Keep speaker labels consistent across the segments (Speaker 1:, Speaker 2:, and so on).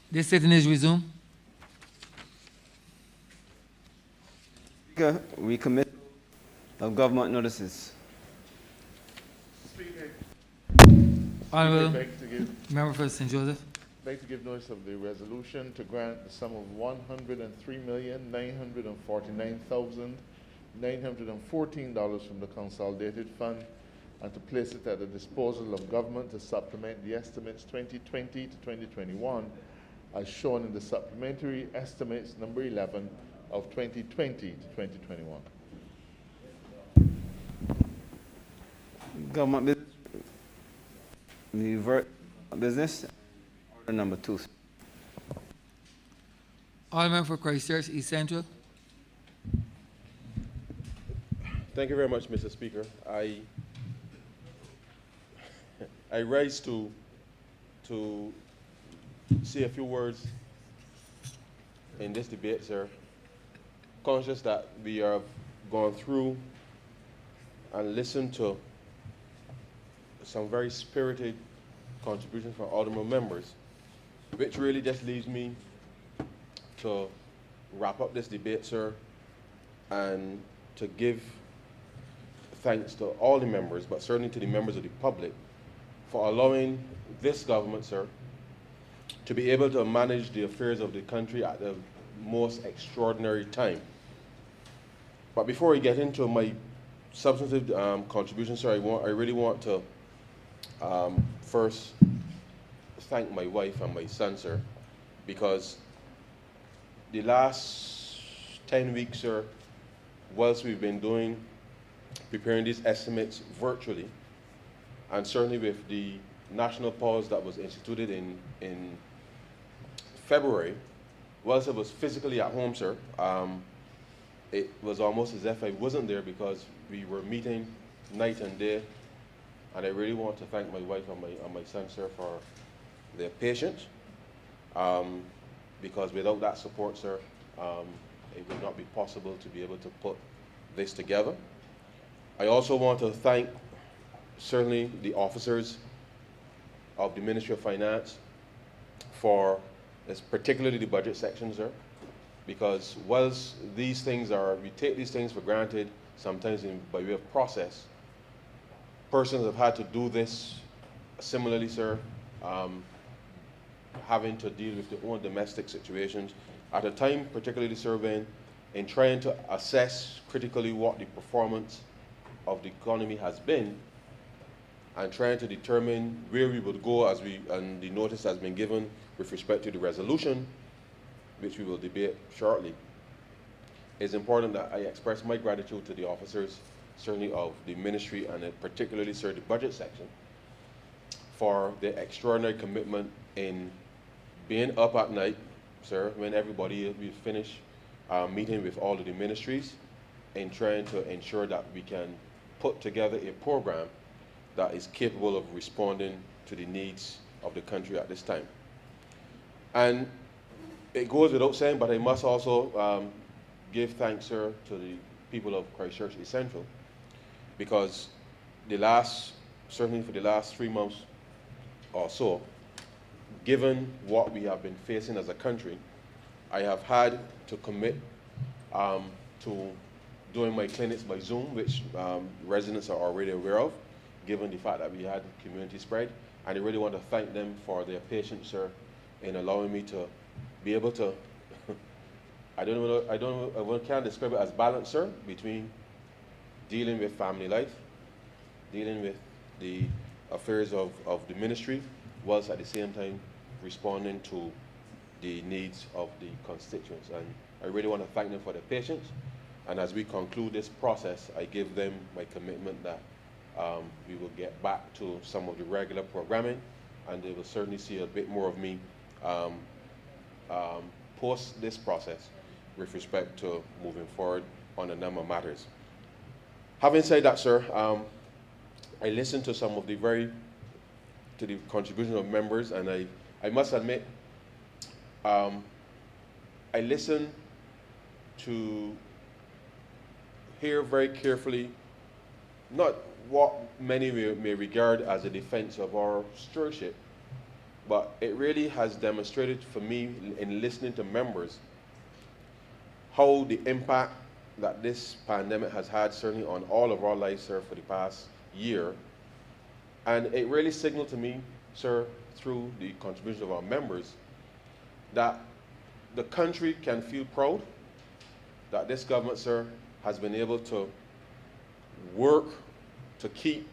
Speaker 1: This sitting is resumed.
Speaker 2: Speaker, recommit of government notices.
Speaker 3: Speaker,
Speaker 1: Honourable Member for St. Joseph.
Speaker 3: beg to give notice of the resolution to grant the sum of $103,949,914 from the Consolidated Fund and to place it at the disposal of government to supplement the estimates 2020 to 2021 as shown in the supplementary estimates number 11 of 2020 to 2021.
Speaker 2: Government business. Revert business. Order number 2.
Speaker 1: Alderman for Christchurch East Central.
Speaker 4: Thank you very much, Mr. Speaker. I rise to say a few words in this debate, sir. Conscious that we have gone through and listened to some very spirited contributions from alderman members, which really just leaves me to wrap up this debate, sir, and to give thanks to all the members, but certainly to the members of the public, for allowing this government, sir, to be able to manage the affairs of the country at the most extraordinary time. But before we get into my substantive contribution, sir, I really want to first thank my wife and my son, sir, because the last 10 weeks, sir, whilst we've been preparing these estimates virtually, and certainly with the national pause that was instituted in February, whilst I was physically at home, sir, it was almost as if I wasn't there because we were meeting night and day. And I really want to thank my wife and my son, sir, for their patience. Because without that support, sir, it would not be possible to be able to put this together. I also want to thank certainly the officers of the Ministry of Finance for particularly the budget section, sir, because whilst these things we take these things for granted sometimes by way of process, persons have had to do this similarly, sir, having to deal with their own domestic situations at a time, particularly surveying, in trying to assess critically what the performance of the economy has been and trying to determine where we would go and the notice has been given with respect to the resolution, which we will debate shortly. It's important that I express my gratitude to the officers, certainly of the ministry and particularly, sir, the budget section, for their extraordinary commitment in being up at night, sir, when we finish meeting with all of the ministries in trying to ensure that we can put together a program that is capable of responding to the needs of the country at this time. And it goes without saying, but I must also give thanks, sir, to the people of Christchurch East Central, because certainly for the last 3 months or so, given what we have been facing as a country, I have had to commit to doing my clinics by Zoom, which residents are already aware of, given the fact that we had community spread. And I really want to thank them for their patience, sir, in allowing me to be able to, I can't describe it as balance, sir, between dealing with family life, dealing with the affairs of the ministry, whilst at the same time responding to the needs of the constituents. And I really want to thank them for their patience. And as we conclude this process, I give them my commitment that we will get back to some of the regular programming, and they will certainly see a bit more of me post this process with respect to moving forward on a number of matters. Having said that, sir, I listened to the contributions of members, and I must admit, I listened to hear very carefully not what many may regard as a defense of our stewardship, but it really has demonstrated for me in listening to members how the impact that this pandemic has had certainly on all of our lives, sir, for the past year. And it really signaled to me, sir, through the contribution of our members, that the country can feel proud that this government, sir, has been able to work to keep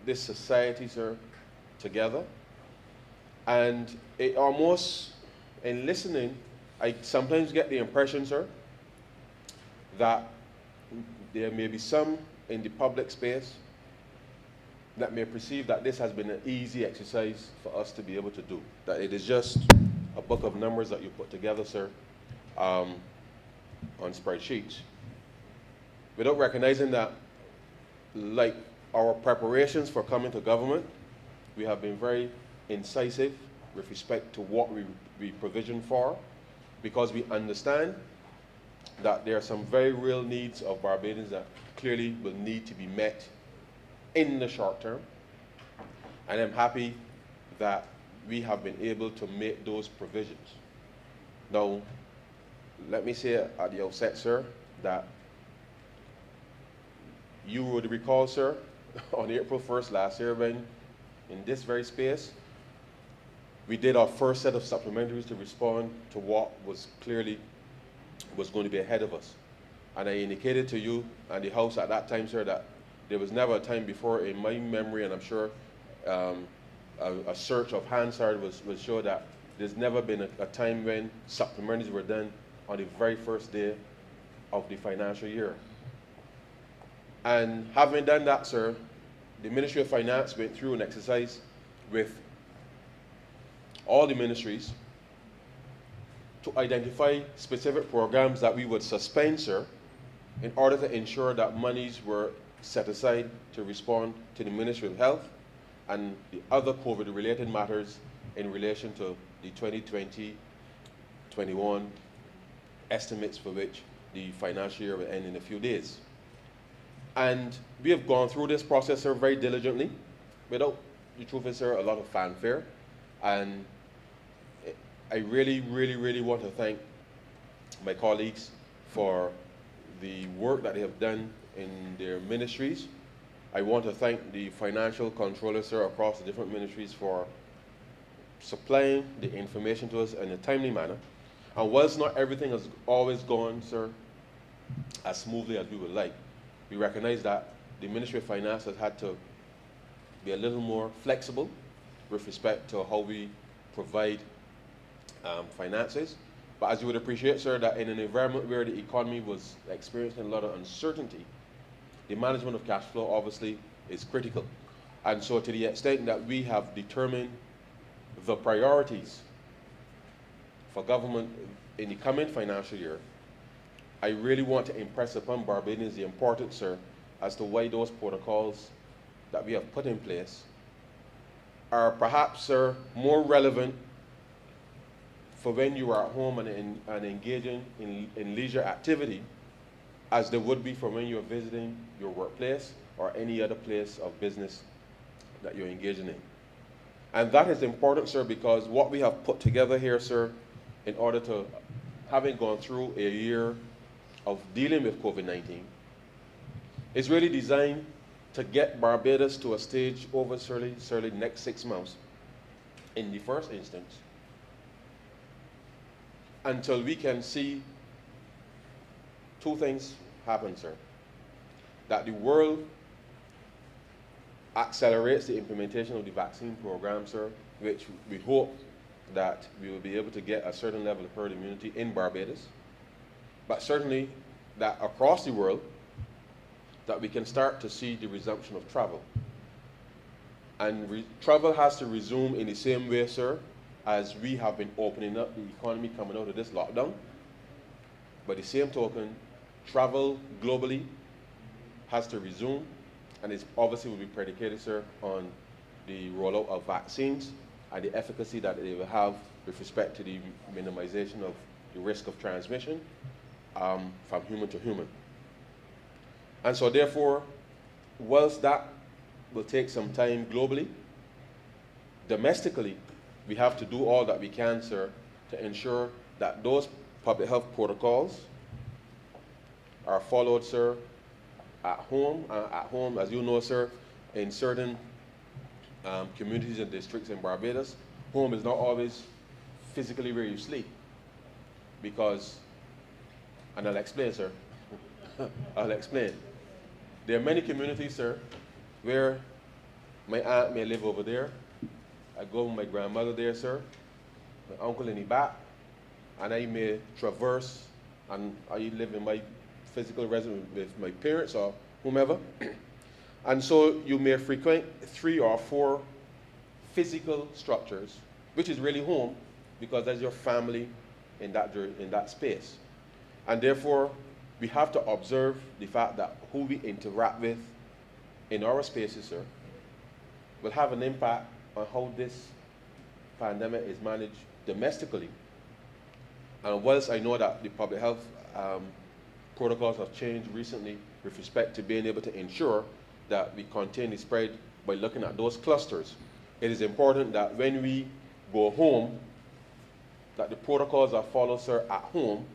Speaker 4: this society, sir, together. And it almost, in listening, I sometimes get the impression, sir, that there may be some in the public space that may perceive that this has been an easy exercise for us to be able to do. That it is just a book of numbers that you put together, sir, on spreadsheets. Without recognizing that, like our preparations for coming to government, we have been very incisive with respect to what we provision for, because we understand that there are some very real needs of Barbadians that clearly will need to be met in the short term. And I'm happy that we have been able to make those provisions. Now, let me say at the outset, sir, that you would recall, sir, on April 1st last year, when in this very space, we did our first set of supplementaries to respond to what was clearly was going to be ahead of us. And I indicated to you and the House at that time, sir, that there was never a time before in my memory, and I'm sure a search of Hansard will show that there's never been a time when supplementaries were done on the very first day of the financial year. And having done that, sir, the Ministry of Finance went through an exercise with all the ministries to identify specific programs that we would suspend, sir, in order to ensure that monies were set aside to respond to the Ministry of Health and the other COVID-related matters in relation to the 2020-21 estimates for which the financial year will end in a few days. And we have gone through this process, sir, very diligently, without, the truth is, sir, a lot of fanfare. And I really, really, really want to thank my colleagues for the work that they have done in their ministries. I want to thank the financial controllers, sir, across the different ministries for supplying the information to us in a timely manner. And whilst not everything has always gone, sir, as smoothly as we would like, we recognize that the Ministry of Finance has had to be a little more flexible with respect to how we provide finances. But as you would appreciate, sir, that in an environment where the economy was experiencing a lot of uncertainty, the management of cash flow obviously is critical. And so to the extent that we have determined the priorities for government in the coming financial year, I really want to impress upon Barbadians the importance, sir, as to why those protocols that we have put in place are perhaps, sir, more relevant for when you are at home and engaging in leisure activity as they would be for when you're visiting your workplace or any other place of business that you're engaging in. And that is important, sir, because what we have put together here, sir, in order to, having gone through a year of dealing with COVID-19, is really designed to get Barbados to a stage over certainly the next 6 months, in the first instance, until we can see two things happen, sir. That the world accelerates the implementation of the vaccine program, sir, which we hope that we will be able to get a certain level of herd immunity in Barbados, but certainly that across the world, that we can start to see the resumption of travel. And travel has to resume in the same way, sir, as we have been opening up the economy coming out of this lockdown. By the same token, travel globally has to resume, and it obviously will be predicated, sir, on the rollout of vaccines and the efficacy that they will have with respect to the minimization of the risk of transmission from human to human. And so therefore, whilst that will take some time globally, domestically, we have to do all that we can, sir, to ensure that those public health protocols are followed, sir, at home. At home, as you know, sir, in certain communities and districts in Barbados, home is not always physically where you sleep. Because, and I'll explain, sir. I'll explain. There are many communities, sir, where my aunt may live over there. I go with my grandmother there, sir, my uncle in the back, and I may traverse, and I live in my physical residence with my parents or whomever. And so you may frequent 3 or 4 physical structures, which is really home, because that's your family in that space. And therefore, we have to observe the fact that who we interact with in our spaces, sir, will have an impact on how this pandemic is managed domestically. And whilst I know that the public health protocols have changed recently with respect to being able to ensure that we contain the spread by looking at those clusters, it is important that when we go home, that the protocols are followed, sir, at home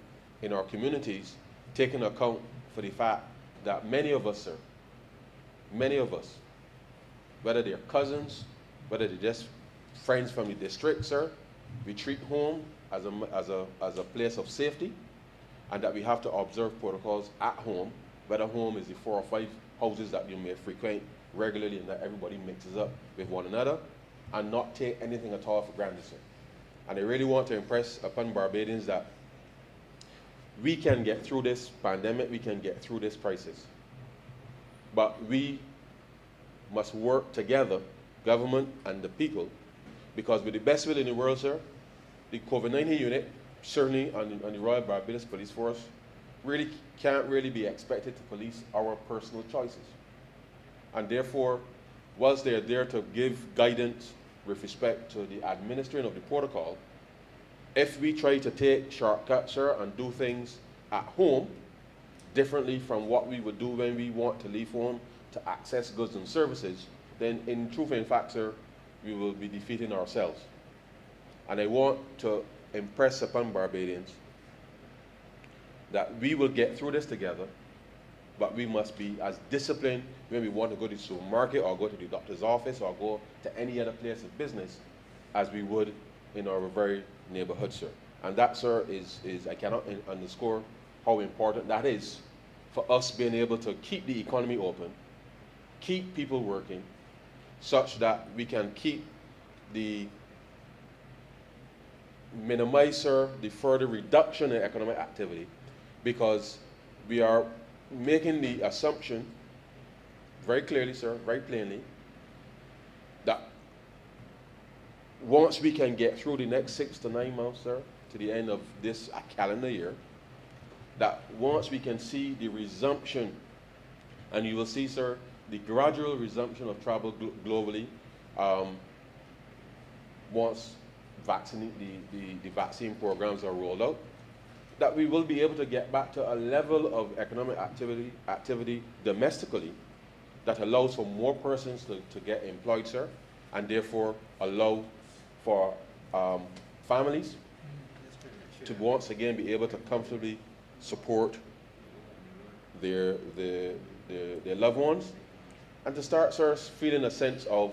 Speaker 4: in our communities, taking account for the fact that many of us, sir, many of us, whether they're cousins, whether they're just friends from the district, sir, we treat home as a place of safety, and that we have to observe protocols at home, whether home is the 4 or 5 houses that you may frequent regularly and that everybody mixes up with one another, and not take anything at all for granted, sir. And I really want to impress upon Barbadians that we can get through this pandemic, we can get through this crisis. But we must work together, government and the people, because with the best will in the world, sir, the COVID-19 unit, certainly on the Royal Barbados Police Force, really can't really be expected to police our personal choices. And therefore, whilst they're there to give guidance with respect to the administering of the protocol, if we try to take shortcuts, sir, and do things at home differently from what we would do when we want to leave home to access goods and services, then in truth and fact, sir, we will be defeating ourselves. And I want to impress upon Barbadians that we will get through this together, but we must be as disciplined when we want to go to the supermarket or go to the doctor's office or go to any other place of business as we would in our very neighborhood, sir. And that, sir, is I cannot underscore how important that is for us being able to keep the economy open, keep people working, such that we can minimize, sir, the further reduction in economic activity, because we are making the assumption very clearly, sir, very plainly, that once we can get through the next 6 to 9 months, sir, to the end of this calendar year, that once we can see the resumption, and you will see, sir, the gradual resumption of travel globally, once the vaccine programs are rolled out, that we will be able to get back to a level of economic activity domestically that allows for more persons to get employed, sir, and therefore allow for families to once again be able to comfortably support their loved ones, and to start, sir, feeling a sense of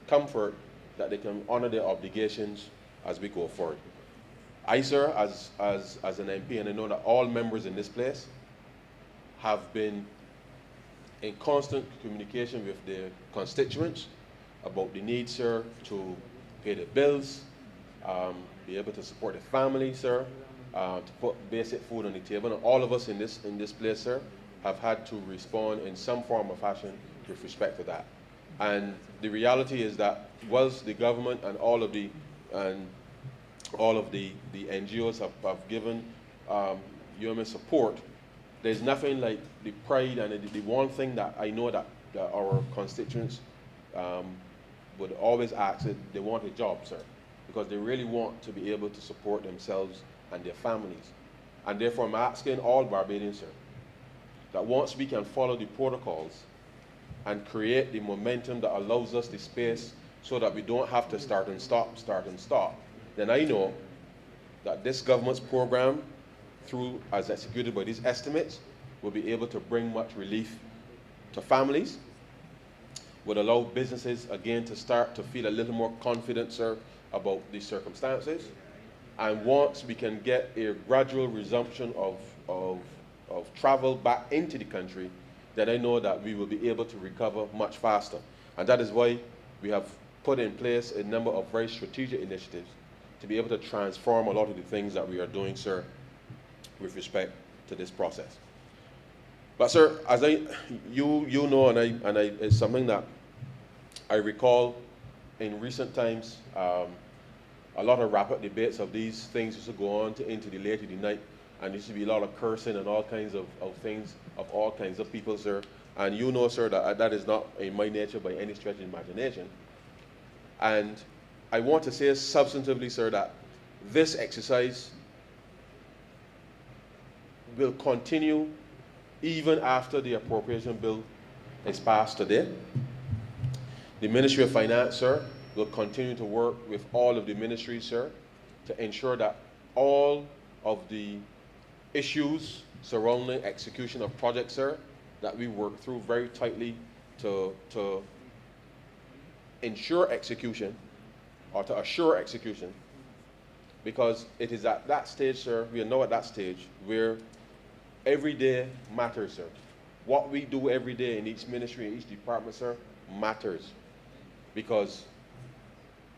Speaker 4: comfort that they can honor their obligations as we go forward. I, sir, as an MP, and I know that all members in this place have been in constant communication with their constituents about the need, sir, to pay the bills, be able to support the family, sir, to put basic food on the table. And all of us in this place, sir, have had to respond in some form or fashion with respect to that. And the reality is that whilst the government and all of the NGOs have given human support, there's nothing like the pride and the one thing that I know that our constituents would always ask is they want a job, sir, because they really want to be able to support themselves and their families. And therefore I'm asking all Barbadians, sir, that once we can follow the protocols and create the momentum that allows us the space so that we don't have to start and stop, then I know that this government's program, through as executed by these estimates, will be able to bring much relief to families, would allow businesses again to start to feel a little more confident, sir, about these circumstances. And once we can get a gradual resumption of travel back into the country, then I know that we will be able to recover much faster. And that is why we have put in place a number of very strategic initiatives to be able to transform a lot of the things that we are doing, sir, with respect to this process. But sir, as you know, and it's something that I recall in recent times, a lot of rapid debates of these things used to go on into the late of the night, and there used to be a lot of cursing and all kinds of things of all kinds of people, sir. And you know, sir, that that is not in my nature by any stretch of imagination. And I want to say substantively, sir, that this exercise will continue even after the appropriation bill is passed today. The Ministry of Finance, sir, will continue to work with all of the ministries, sir, to ensure that all of the issues surrounding execution of projects, sir, that we work through very tightly to ensure execution, or to assure execution, because it is at that stage, sir, we are now at that stage where every day matters, sir. What we do every day in each ministry, in each department, sir, matters, because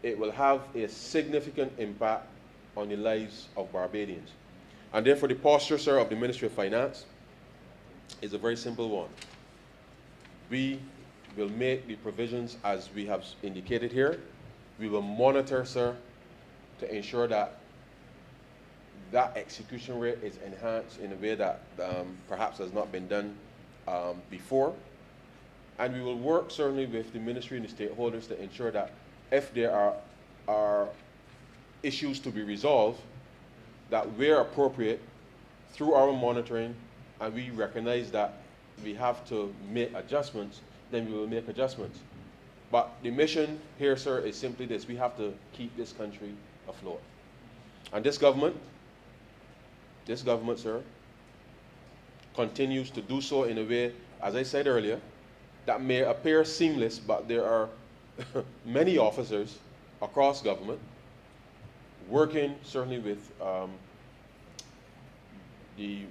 Speaker 4: it will have a significant impact on the lives of Barbadians. And therefore the posture, sir, of the Ministry of Finance is a very simple one. We will make the provisions as we have indicated here. We will monitor, sir, to ensure that that execution rate is enhanced in a way that perhaps has not been done before. And we will work certainly with the ministry and the stakeholders to ensure that if there are issues to be resolved, that where appropriate, through our monitoring, and we recognize that we have to make adjustments, then we will make adjustments. But the mission here, sir, is simply this: we have to keep this country afloat. And this government, sir, continues to do so in a way, as I said earlier, that may appear seamless, but there are many officers across government working certainly with the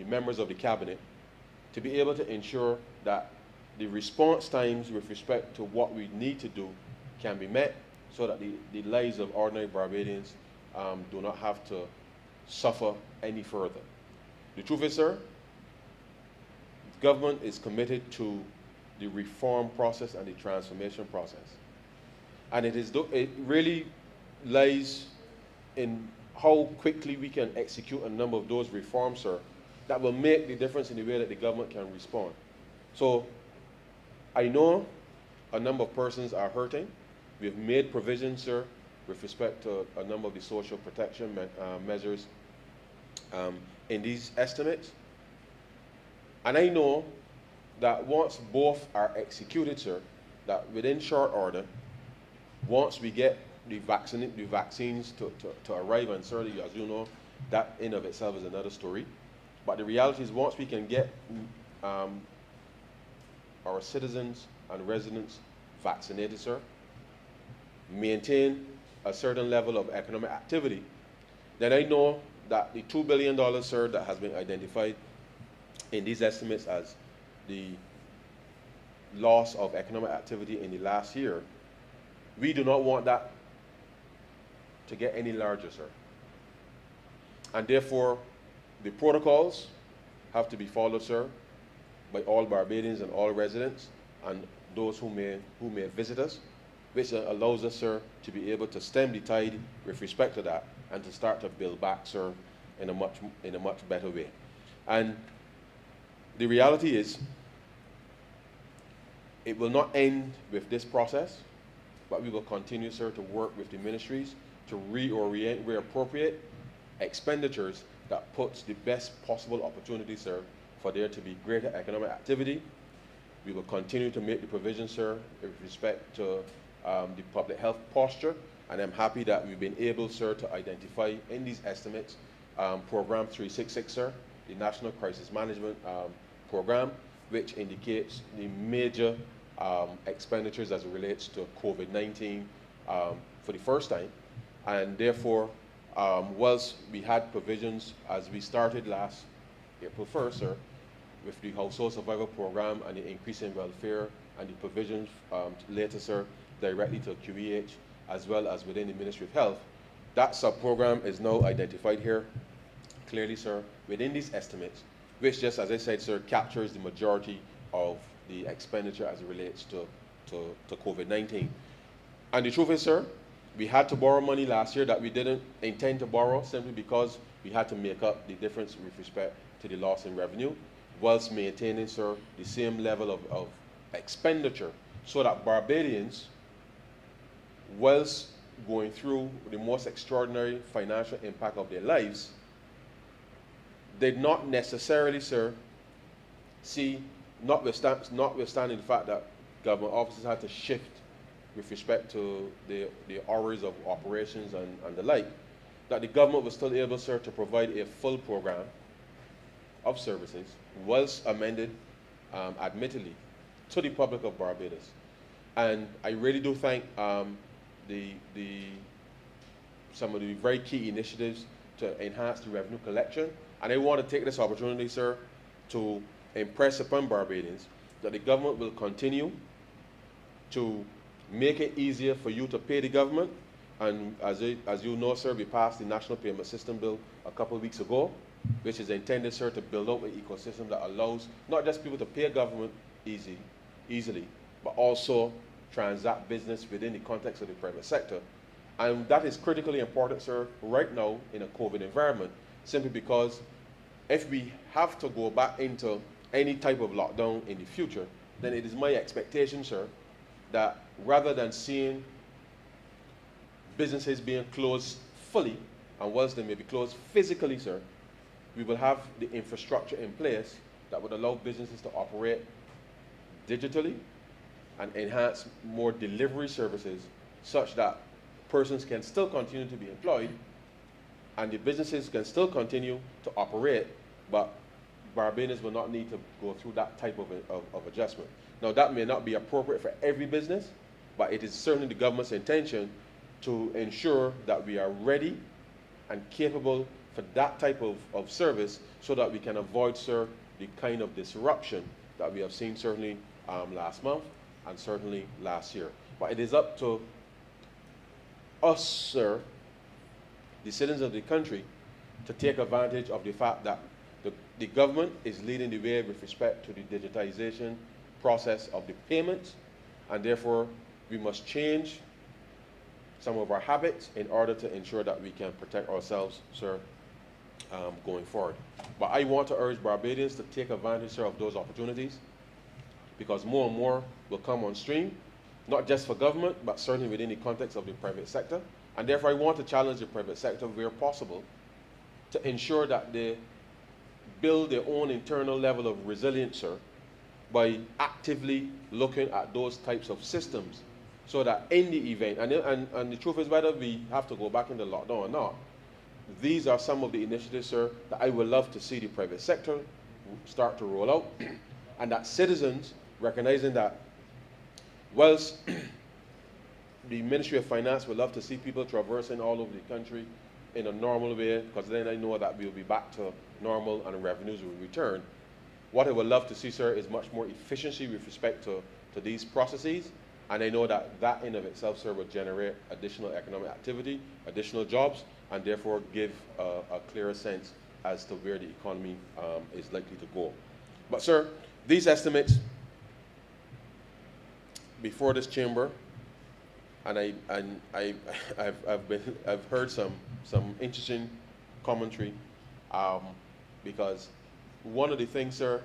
Speaker 4: members of the cabinet to be able to ensure that the response times with respect to what we need to do can be met, so that the lives of ordinary Barbadians do not have to suffer any further. The truth is, sir, the government is committed to the reform process and the transformation process. And it really lies in how quickly we can execute a number of those reforms, sir, that will make the difference in the way that the government can respond. So I know a number of persons are hurting. We've made provisions, sir, with respect to a number of the social protection measures in these estimates. And I know that once both are executed, sir, that within short order, once we get the vaccines to arrive, and certainly, as you know, that in of itself is another story. But the reality is, once we can get our citizens and residents vaccinated, sir, maintain a certain level of economic activity, then I know that the $2 billion, sir, that has been identified in these estimates as the loss of economic activity in the last year, we do not want that to get any larger, sir. And therefore, the protocols have to be followed, sir, by all Barbadians and all residents and those who may visit us, which allows us, sir, to be able to stem the tide with respect to that and to start to build back, sir, in a much better way. And the reality is, it will not end with this process, but we will continue, sir, to work with the ministries to reorient where appropriate expenditures that puts the best possible opportunity, sir, for there to be greater economic activity. We will continue to make the provision, sir, with respect to the public health posture, and I'm happy that we've been able, sir, to identify in these estimates Program 366, sir, the National Crisis Management Program, which indicates the major expenditures as it relates to COVID-19 for the first time. And therefore, whilst we had provisions as we started last April 1st, sir, with the Household Survival Program and the increase in welfare and the provisions later, sir, directly to QEH, as well as within the Ministry of Health, that sub-program is now identified here clearly, sir, within these estimates, which just, as I said, sir, captures the majority of the expenditure as it relates to COVID-19. And the truth is, sir, we had to borrow money last year that we didn't intend to borrow simply because we had to make up the difference with respect to the loss in revenue, whilst maintaining, sir, the same level of expenditure, so that Barbadians, whilst going through the most extraordinary financial impact of their lives, did not necessarily, sir, see, notwithstanding the fact that government officers had to shift with respect to the hours of operations and the like, that the government was still able, sir, to provide a full program of services, whilst amended, admittedly, to the public of Barbados. And I really do thank some of the very key initiatives to enhance the revenue collection. And I want to take this opportunity, sir, to impress upon Barbadians that the government will continue to make it easier for you to pay the government. And as you know, sir, we passed the National Payment System Bill a couple of weeks ago, which is intended, sir, to build out an ecosystem that allows not just people to pay government easily, but also transact business within the context of the private sector. And that is critically important, sir, right now in a COVID environment, simply because if we have to go back into any type of lockdown in the future, then it is my expectation, sir, that rather than seeing businesses being closed fully, and whilst they may be closed physically, sir, we will have the infrastructure in place that would allow businesses to operate digitally and enhance more delivery services such that persons can still continue to be employed and the businesses can still continue to operate, but Barbadians will not need to go through that type of adjustment. Now, that may not be appropriate for every business, but it is certainly the government's intention to ensure that we are ready and capable for that type of service so that we can avoid, sir, the kind of disruption that we have seen certainly last month and certainly last year. But it is up to us, sir, the citizens of the country, to take advantage of the fact that the government is leading the way with respect to the digitization process of the payments, and therefore we must change some of our habits in order to ensure that we can protect ourselves, sir, going forward. But I want to urge Barbadians to take advantage, sir, of those opportunities, because more and more will come on stream, not just for government, but certainly within the context of the private sector. And therefore I want to challenge the private sector where possible to ensure that they build their own internal level of resilience, sir, by actively looking at those types of systems, so that in the event, and the truth is, whether we have to go back into lockdown or not, these are some of the initiatives, sir, that I would love to see the private sector start to roll out, and that citizens, recognizing that whilst the Ministry of Finance would love to see people traversing all over the country in a normal way, because then I know that we'll be back to normal and revenues will return. What I would love to see, sir, is much more efficiency with respect to these processes, and I know that that in of itself, sir, will generate additional economic activity, additional jobs, and therefore give a clearer sense as to where the economy is likely to go. But, sir, these estimates before this chamber, and I've heard some interesting commentary, because one of the things, sir,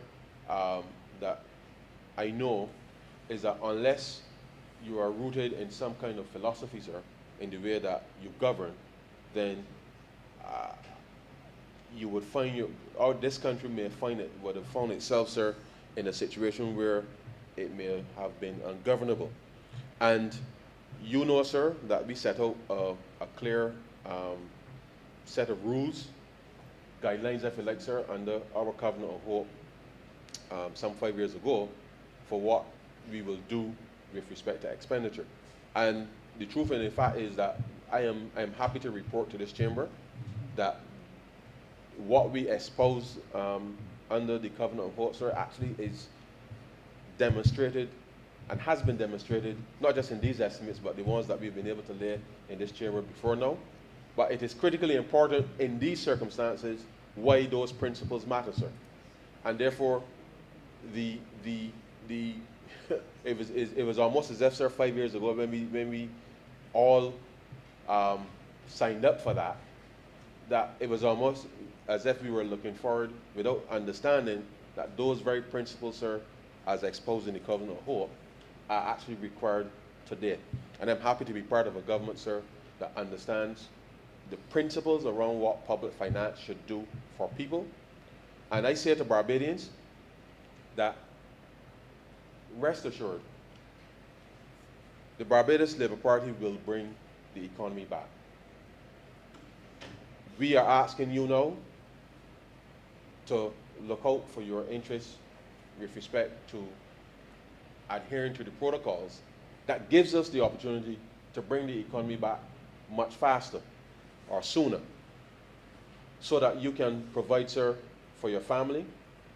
Speaker 4: that I know is that unless you are rooted in some kind of philosophy, sir, in the way that you govern, then you would find this country would have found itself, sir, in a situation where it may have been ungovernable. And you know, sir, that we set out a clear set of rules, guidelines, if you like, sir, under our Covenant of Hope some 5 years ago for what we will do with respect to expenditure. And the truth and the fact is that I am happy to report to this chamber that what we espouse under the Covenant of Hope, sir, actually is demonstrated and has been demonstrated, not just in these estimates, but the ones that we've been able to lay in this chamber before now. But it is critically important in these circumstances why those principles matter, sir. And therefore, it was almost as if, sir, 5 years ago when we all signed up for that it was almost as if we were looking forward without understanding that those very principles, sir, as exposed in the Covenant of Hope, are actually required today. And I'm happy to be part of a government, sir, that understands the principles around what public finance should do for people. And I say to Barbadians that rest assured, the Barbados Labour Party will bring the economy back. We are asking you now to look out for your interests with respect to adhering to the protocols that gives us the opportunity to bring the economy back much faster or sooner, so that you can provide, sir, for your family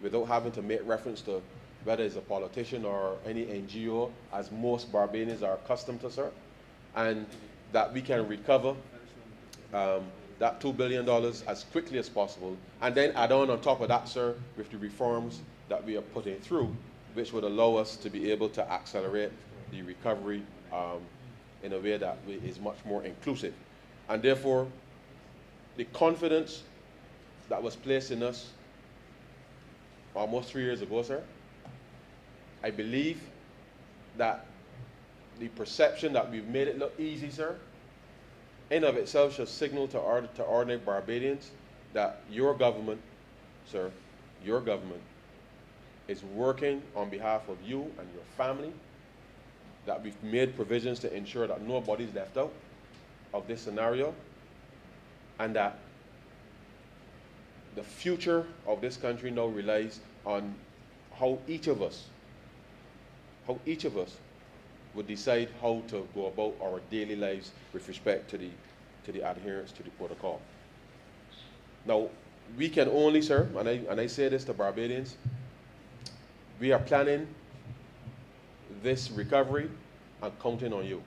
Speaker 4: without having to make reference to whether it's a politician or any NGO, as most Barbadians are accustomed to, sir, and that we can recover that $2 billion as quickly as possible, and then add on top of that, sir, with the reforms that we are putting through, which would allow us to be able to accelerate the recovery in a way that is much more inclusive. And therefore, the confidence that was placed in us almost 3 years ago, sir, I believe that the perception that we've made it look easy, sir, in of itself should signal to ordinary Barbadians that your government, sir, your government is working on behalf of you and your family, that we've made provisions to ensure that nobody's left out of this scenario, and that the future of this country now relies on how each of us would decide how to go about our daily lives with respect to the adherence to the protocol. Now, we can only, sir, and I say this to Barbadians, we are planning this recovery and counting on you.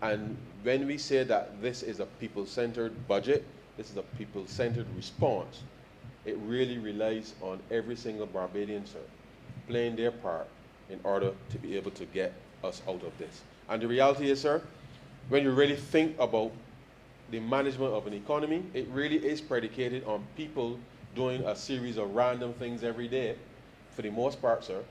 Speaker 4: And when we say that this is a people-centered budget, this is a people-centered response, it really relies on every single Barbadian, sir, playing their part in order to be able to get us out of this. And the reality is, sir, when you really think about the management of an economy, it really is predicated on people doing a series of random things every day, for the most part, sir.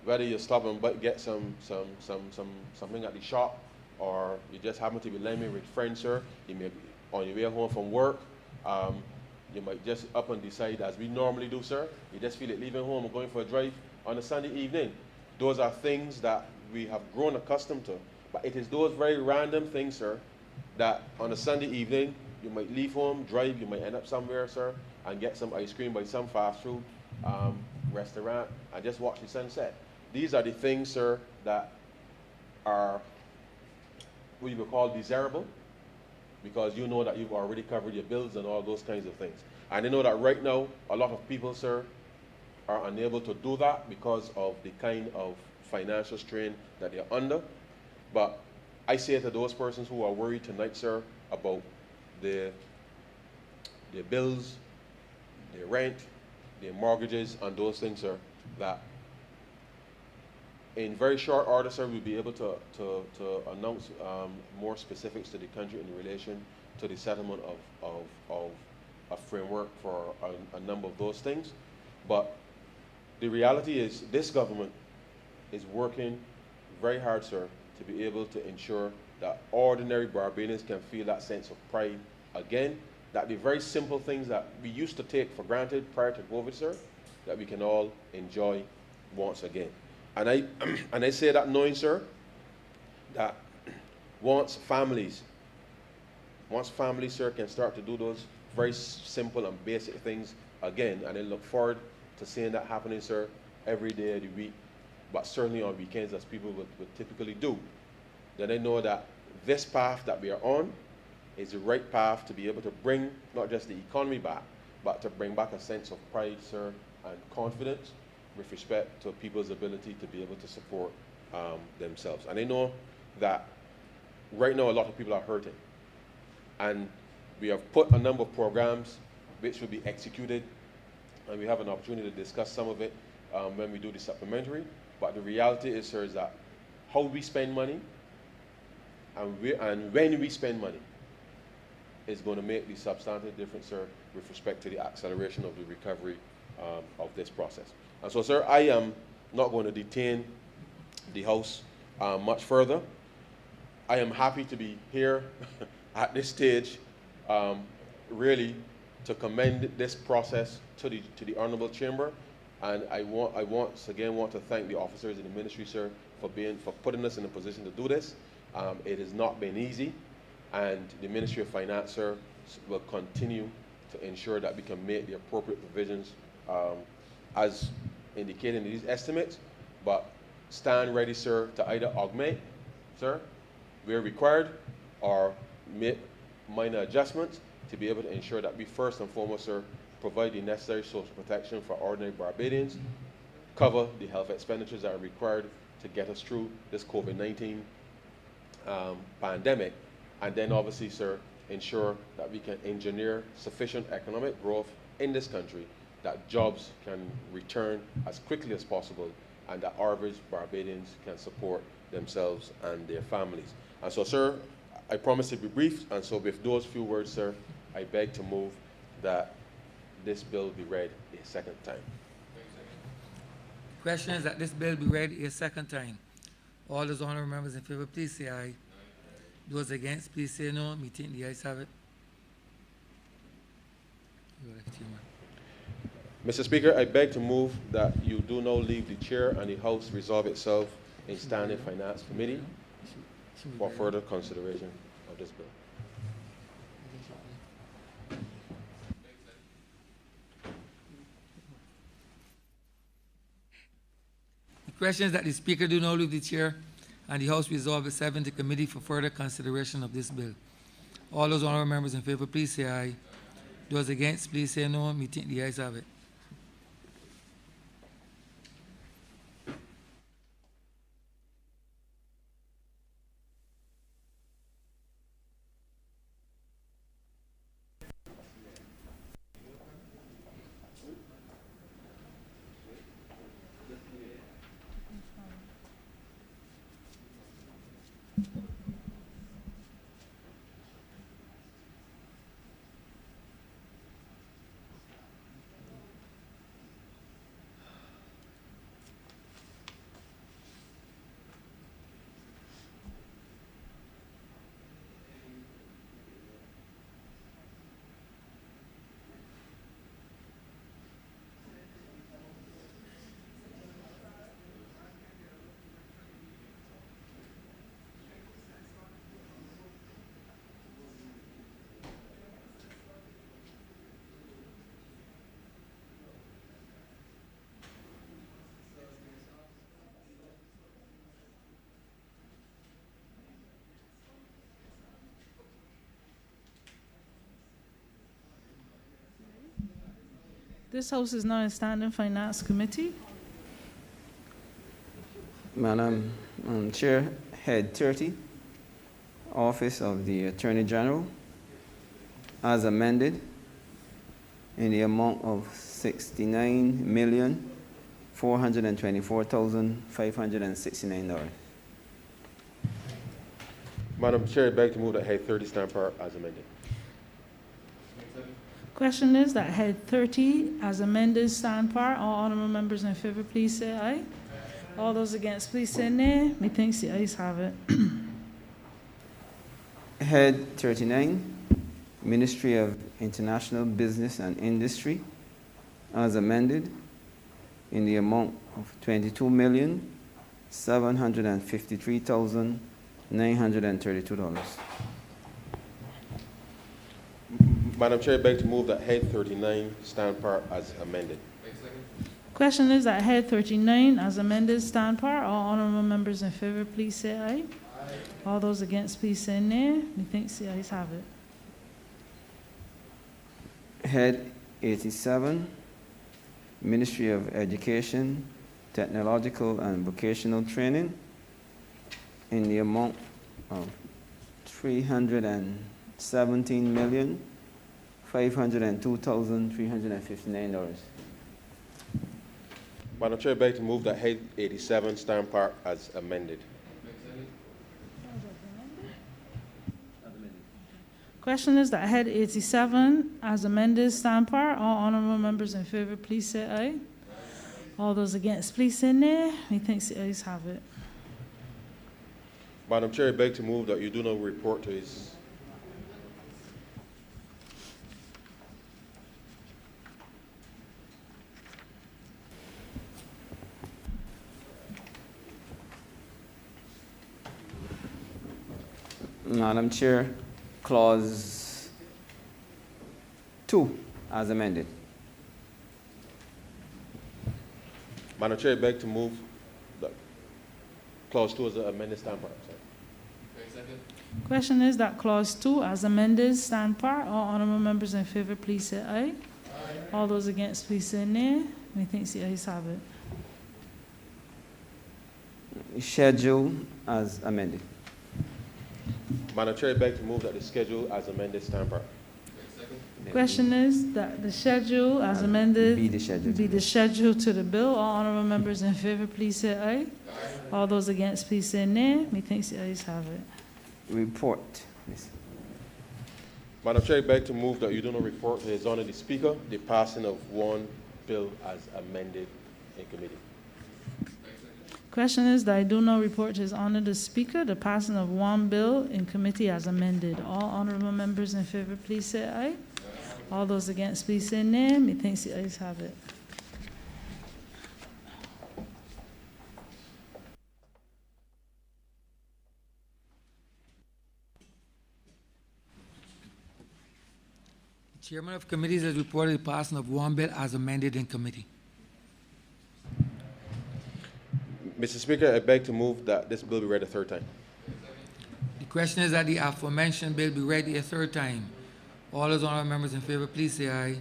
Speaker 4: Whether you stop and get something at the shop, or you just happen to be landing with friends, sir. You may be on your way home from work. You might just up and decide, as we normally do, sir. You just feel like leaving home and going for a drive on a Sunday evening. Those are things that we have grown accustomed to. But it is those very random things, sir, that on a Sunday evening, you might leave home, drive, you might end up somewhere, sir, and get some ice cream by some fast food restaurant and just watch the sunset. These are the things, sir, that are what you would call desirable, because you know that you've already covered your bills and all those kinds of things. And I know that right now, a lot of people, sir, are unable to do that because of the kind of financial strain that they're under. But I say to those persons who are worried tonight, sir, about their bills, their rent, their mortgages, and those things, sir, that in very short order, sir, we'll be able to announce more specifics to the country in relation to the settlement of a framework for a number of those things. But the reality is this government is working very hard, sir, to be able to ensure that ordinary Barbadians can feel that sense of pride again, that the very simple things that we used to take for granted prior to COVID, sir, that we can all enjoy once again. And I say that knowing, sir, that once families, sir, can start to do those very simple and basic things again, and I look forward to seeing that happening, sir, every day of the week, but certainly on weekends as people would typically do, then I know that this path that we are on is the right path to be able to bring not just the economy back, but to bring back a sense of pride, sir, and confidence with respect to people's ability to be able to support themselves. And I know that right now a lot of people are hurting. And we have put a number of programs which will be executed, and we have an opportunity to discuss some of it when we do the supplementary. But the reality is, sir, is that how we spend money and when we spend money is going to make the substantive difference, sir, with respect to the acceleration of the recovery of this process. And so, sir, I am not going to detain the House much further. I am happy to be here at this stage, really to commend this process to the Honourable Chamber, and I once again want to thank the officers in the ministry, sir, for putting us in a position to do this. It has not been easy, and the Ministry of Finance, sir, will continue to ensure that we can make the appropriate provisions as indicated in these estimates, but stand ready, sir, to either augment, sir, where required, or make minor adjustments to be able to ensure that we first and foremost, sir, provide the necessary social protection for ordinary Barbadians, cover the health expenditures that are required to get us through this COVID-19 pandemic, and then obviously, sir, ensure that we can engineer sufficient economic growth in this country, that jobs can return as quickly as possible, and that average Barbadians can support themselves and their families. And so, sir, I promise to be brief, and so with those few words, sir, I beg to move that this bill be read a second time.
Speaker 1: Question is that this bill be read a second time. All those honourable members in favor, please say aye. Those against, please say no. Me think the ayes have it.
Speaker 4: Mr. Speaker, I beg to move that you do now leave the chair and the House resolve itself in Standing Finance Committee for further consideration of this bill.
Speaker 1: The question is that the Speaker do now leave the chair and the House resolve itself into committee for further consideration of this bill. All those honourable members in favor, please say aye. Those against, please say no. Me think the ayes have it.
Speaker 5: This House is now in Standing Finance Committee.
Speaker 2: Madam Chair, Head 30, Office of the Attorney General, as amended, in the amount of $69,424,569.
Speaker 4: Madam Chair, I beg to move that Head 30 stand par as amended.
Speaker 5: Question is that Head 30, as amended, stand par. All honourable members in favour, please say aye. All those against, please say nay. Methinks the ayes have it.
Speaker 2: Head 39, Ministry of International Business and Industry, as amended, in the amount of $22,753,140. $932.
Speaker 4: Madam Chair, I beg to move that head 39 stand par as amended.
Speaker 5: Question is that head 39 as amended stand par. All honorable members in favor, please say aye. All those against, please say nay. Methinks the ayes have it.
Speaker 2: Head 87, Ministry of Education, Technological and Vocational Training, in the amount of $317,502,359.
Speaker 4: Madam Chair, I beg to move that head 87 stand par as amended.
Speaker 5: Question is that head 87 as amended stand par. All honorable members in favor, please say aye. All those against, please say nay. Methinks the ayes have it.
Speaker 4: Madam Chair, I beg to move that you do not report to his.
Speaker 2: Madam Chair, Clause 2 as amended.
Speaker 4: Madam Chair, I beg to move that clause 2 as amended stand par.
Speaker 5: Question is that clause 2 as amended stand par. All honorable members in favor, please say aye. All those against, please say nay. Methinks the ayes have it.
Speaker 2: Schedule as amended.
Speaker 4: Madam Chair, I beg to move that the schedule as amended stand par.
Speaker 5: Question is that the schedule as amended
Speaker 2: Be the schedule.
Speaker 5: be the schedule to the bill. All honorable members in favor, please say aye. All those against, please say nay. Methinks the ayes have it.
Speaker 2: Report. Yes.
Speaker 4: Madam Chair, I beg to move that you do not report to His Honor the Speaker the passing of one bill as amended in committee.
Speaker 5: Question is that I do not report to His Honor the Speaker the passing of one bill in committee as amended. All honorable members in favor, please say aye. All those against, please say nay. Methinks the ayes have it.
Speaker 1: The chairman of committees has reported the passing of one bill as amended in committee.
Speaker 4: Mr. Speaker, I beg to move that this bill be read a third time.
Speaker 1: The question is that the aforementioned bill be read a third time. All those honorable members in favor, please say aye.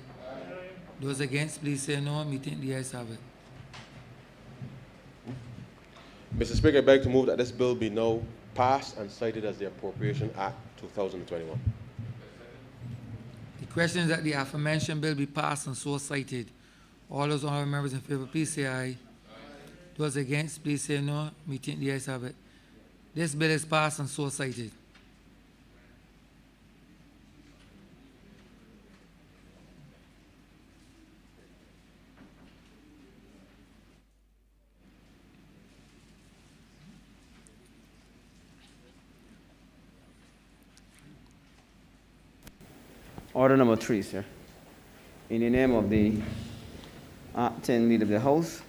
Speaker 1: Those against, please say no. Methinks the ayes have it.
Speaker 4: Mr. Speaker, I beg to move that this bill be now passed and cited as the Appropriation Act 2021.
Speaker 1: The question is that the aforementioned bill be passed and so cited. All those honorable members in favor, please say aye. Those against, please say no. Methinks the ayes have it. This bill is passed and so cited.
Speaker 2: Order number 3, sir. In the name of the acting leader of the House,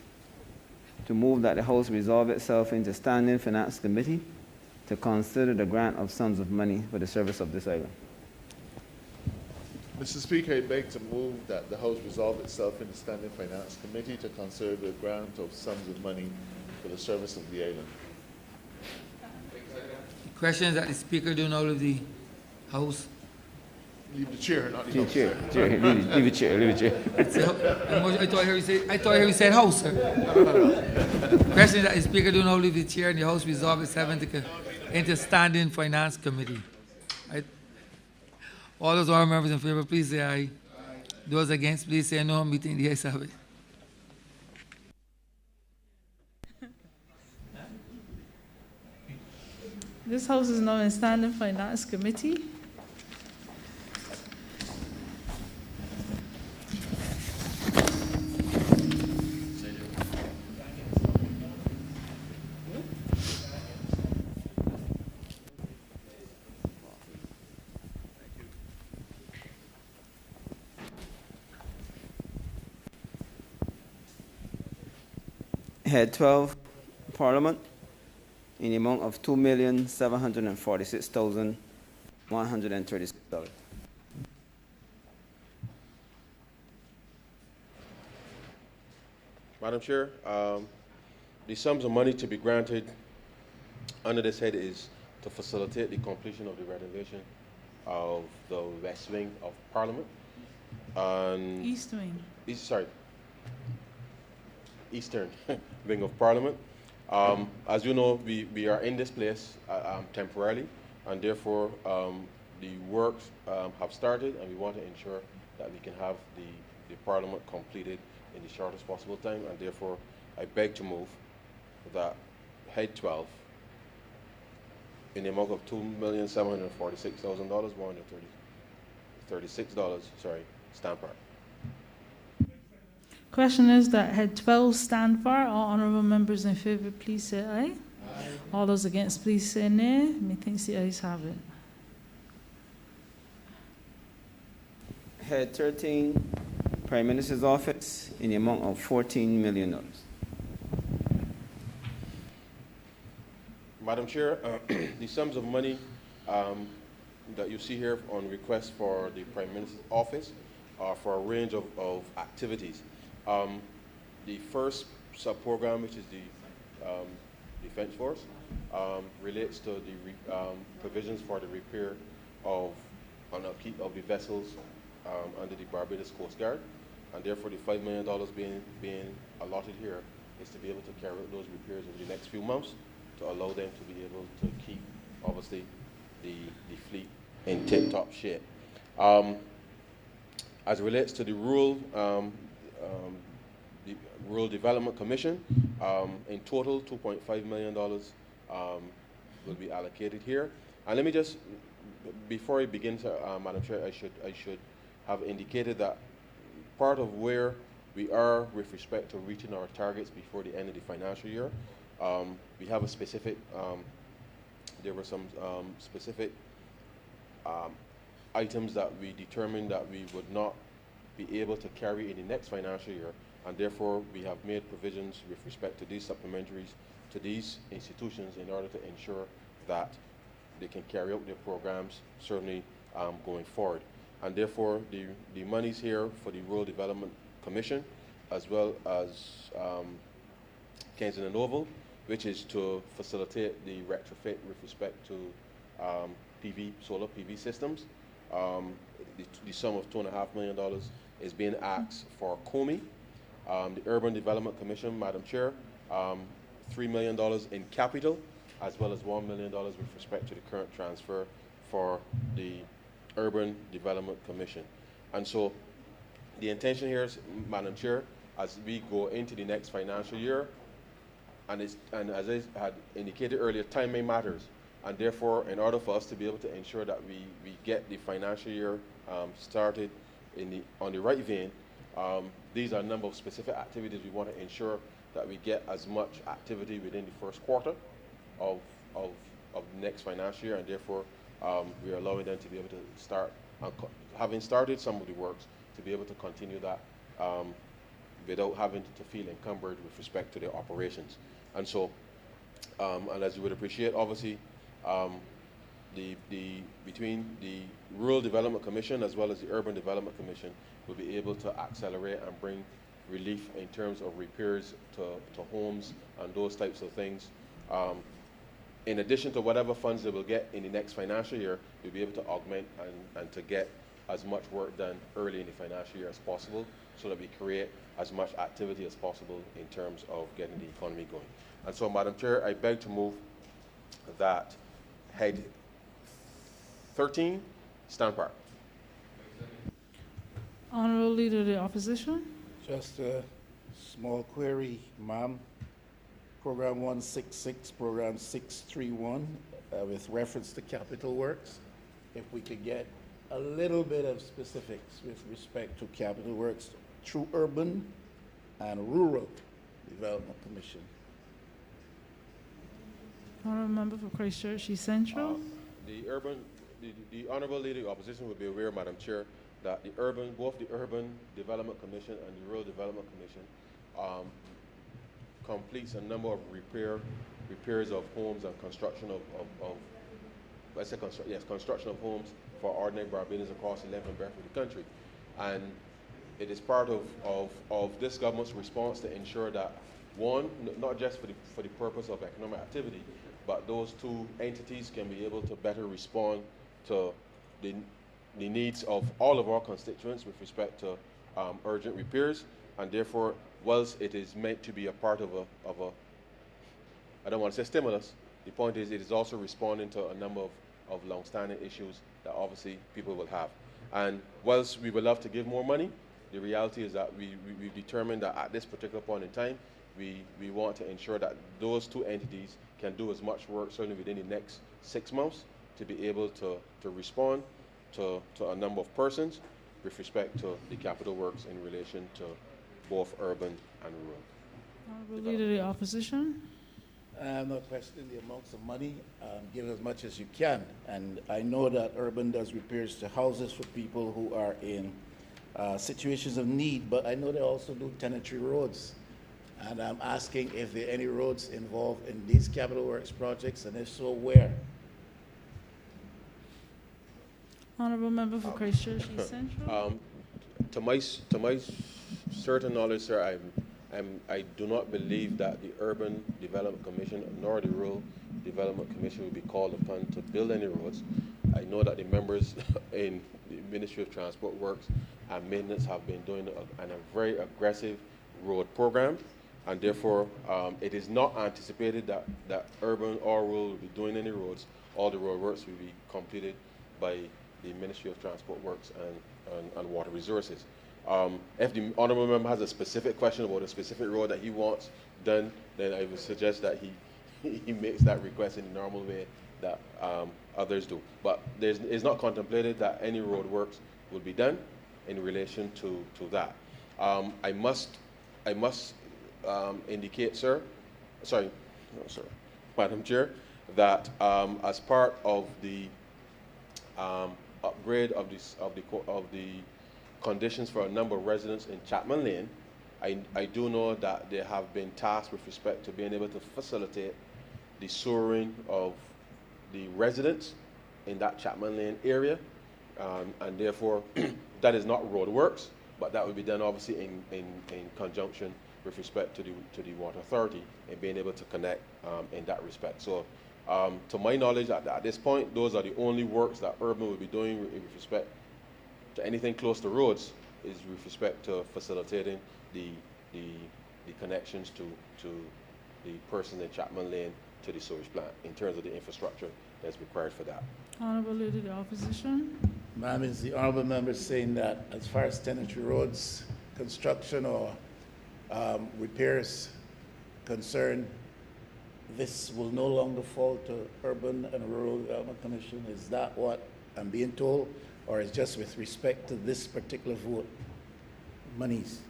Speaker 2: to move that the House resolve itself into Standing Finance Committee to consider the grant of sums of money for the service of this island.
Speaker 3: Mr. Speaker, I beg to move that the House resolve itself in the Standing Finance Committee to consider the grant of sums of money for the service of the island.
Speaker 1: The question is that the Speaker do not leave the House.
Speaker 3: Leave the chair, not the House.
Speaker 2: Chair, leave the chair, leave the chair.
Speaker 1: I thought he said House, sir. The question is that the Speaker do not leave the chair and the House resolve itself into Standing Finance Committee. All those honorable members in favor, please say aye. Those against, please say no. Methinks the ayes have it.
Speaker 5: This House is now in Standing Finance Committee.
Speaker 2: Head 12, Parliament. in the amount of $2,746,136.
Speaker 4: Madam Chair, the sums of money to be granted under this head is to facilitate the completion of the renovation of the west wing of Parliament and
Speaker 5: East Wing.
Speaker 4: Eastern wing of Parliament. As you know, we are in this place temporarily, and therefore the works have started, and we want to ensure that we can have the Parliament completed in the shortest possible time, and therefore I beg to move that head 12 in the amount of $2,746,136, stamp part.
Speaker 5: Question is that head 12 stand for. All honourable members in favour, please say aye. Aye. All those against, please say nay. Methinks the ayes have it.
Speaker 2: Head 13, Prime Minister's Office, in the amount of $14 million.
Speaker 4: Madam Chair, the sums of money that you see here on request for the Prime Minister's Office are for a range of activities. The first sub-program, which is the Defence Force, relates to the provisions for the repair of and upkeep of the vessels under the Barbados Coast Guard, and therefore the $5 million being allotted here is to be able to carry out those repairs over the next few months to allow them to be able to keep, obviously, the fleet in tip-top shape. As it relates to the Rural Development Commission, in total, $2.5 million will be allocated here. And let me just, before I begin, Madam Chair, I should have indicated that part of where we are with respect to reaching our targets before the end of the financial year, we have a specific, there were some specific items that we determined that we would not be able to carry in the next financial year, and therefore we have made provisions with respect to these supplementaries to these institutions in order to ensure that they can carry out their programs, certainly going forward. And therefore the monies here for the Rural Development Commission, as well as Kensington and Oval, which is to facilitate the retrofit with respect to solar PV systems. The sum of $2.5 million is being asked for COMI. The Urban Development Commission, Madam Chair, $3 million in capital, as well as $1 million with respect to the current transfer for the Urban Development Commission. And so the intention here is, Madam Chair, as we go into the next financial year, and as I had indicated earlier, timing matters. And therefore, in order for us to be able to ensure that we get the financial year started on the right vein, these are a number of specific activities we want to ensure that we get as much activity within the first quarter of the next financial year, and therefore we are allowing them to be able to start, having started some of the works, to be able to continue that without having to feel encumbered with respect to their operations. And so, and as you would appreciate, obviously, between the Rural Development Commission as well as the Urban Development Commission will be able to accelerate and bring relief in terms of repairs to homes and those types of things. In addition to whatever funds they will get in the next financial year, we'll be able to augment and to get as much work done early in the financial year as possible, so that we create as much activity as possible in terms of getting the economy going. And so, Madam Chair, I beg to move that head 13 stand part.
Speaker 5: Honourable Leader of the Opposition.
Speaker 6: Just a small query, ma'am. Program 166, Program 631, with reference to capital works. If we could get a little bit of specifics with respect to capital works through Urban and Rural Development Commission.
Speaker 5: Honourable Member for Christchurch East Central.
Speaker 4: The Honourable Leader of the Opposition will be aware, Madam Chair, that both the Urban Development Commission and the Rural Development Commission completes a number of repair repairs of homes and construction of construction of homes for ordinary Barbadians across the length and breadth of the country. And it is part of this government's response to ensure that, one, not just for the purpose of economic activity, but those two entities can be able to better respond to the needs of all of our constituents with respect to urgent repairs. And therefore, whilst it is meant to be a part of a I don't want to say stimulus, the point is it is also responding to a number of long-standing issues that obviously people will have. And whilst we would love to give more money, the reality is that we've determined that at this particular point in time, we want to ensure that those two entities can do as much work, certainly within the next 6 months, to be able to respond to a number of persons with respect to the capital works in relation to both urban and rural.
Speaker 5: Honourable Leader of the Opposition.
Speaker 6: I'm not questioning the amounts of money. Give as much as you can. And I know that urban does repairs to houses for people who are in situations of need, but I know they also do tenantry roads. And I'm asking if there are any roads involved in these capital works projects, and if so, where?
Speaker 5: Honourable Member for Christchurch East Central.
Speaker 4: To my certain knowledge, sir, I do not believe that the Urban Development Commission nor the Rural Development Commission will be called upon to build any roads. I know that the members in the Ministry of Transport Works and Maintenance have been doing a very aggressive road program, and therefore it is not anticipated that urban or rural will be doing any roads. All the road works will be completed by the Ministry of Transport Works and Water Resources. If the honourable member has a specific question about a specific road that he wants done, then I would suggest that he makes that request in the normal way that others do. But it's not contemplated that any road works will be done in relation to that. I must indicate, Madam Chair, that as part of the upgrade of the conditions for a number of residents in Chapman Lane, I do know that they have been tasked with respect to being able to facilitate the sewering of the residents in that Chapman Lane area, and therefore that is not road works, but that will be done obviously in conjunction with respect to the Water Authority and being able to connect in that respect. So to my knowledge, at this point, those are the only works that urban will be doing with respect to anything close to roads, is with respect to facilitating the connections to the persons in Chapman Lane to the sewage plant in terms of the infrastructure that's required for that.
Speaker 5: Honourable Leader of the Opposition.
Speaker 6: Ma'am, is the honourable member saying that as far as tenantry roads construction or repairs concerned, this will no longer fall to Urban and Rural Development Commission? Is that what I'm being told? Or is just with respect to this particular vote, monies?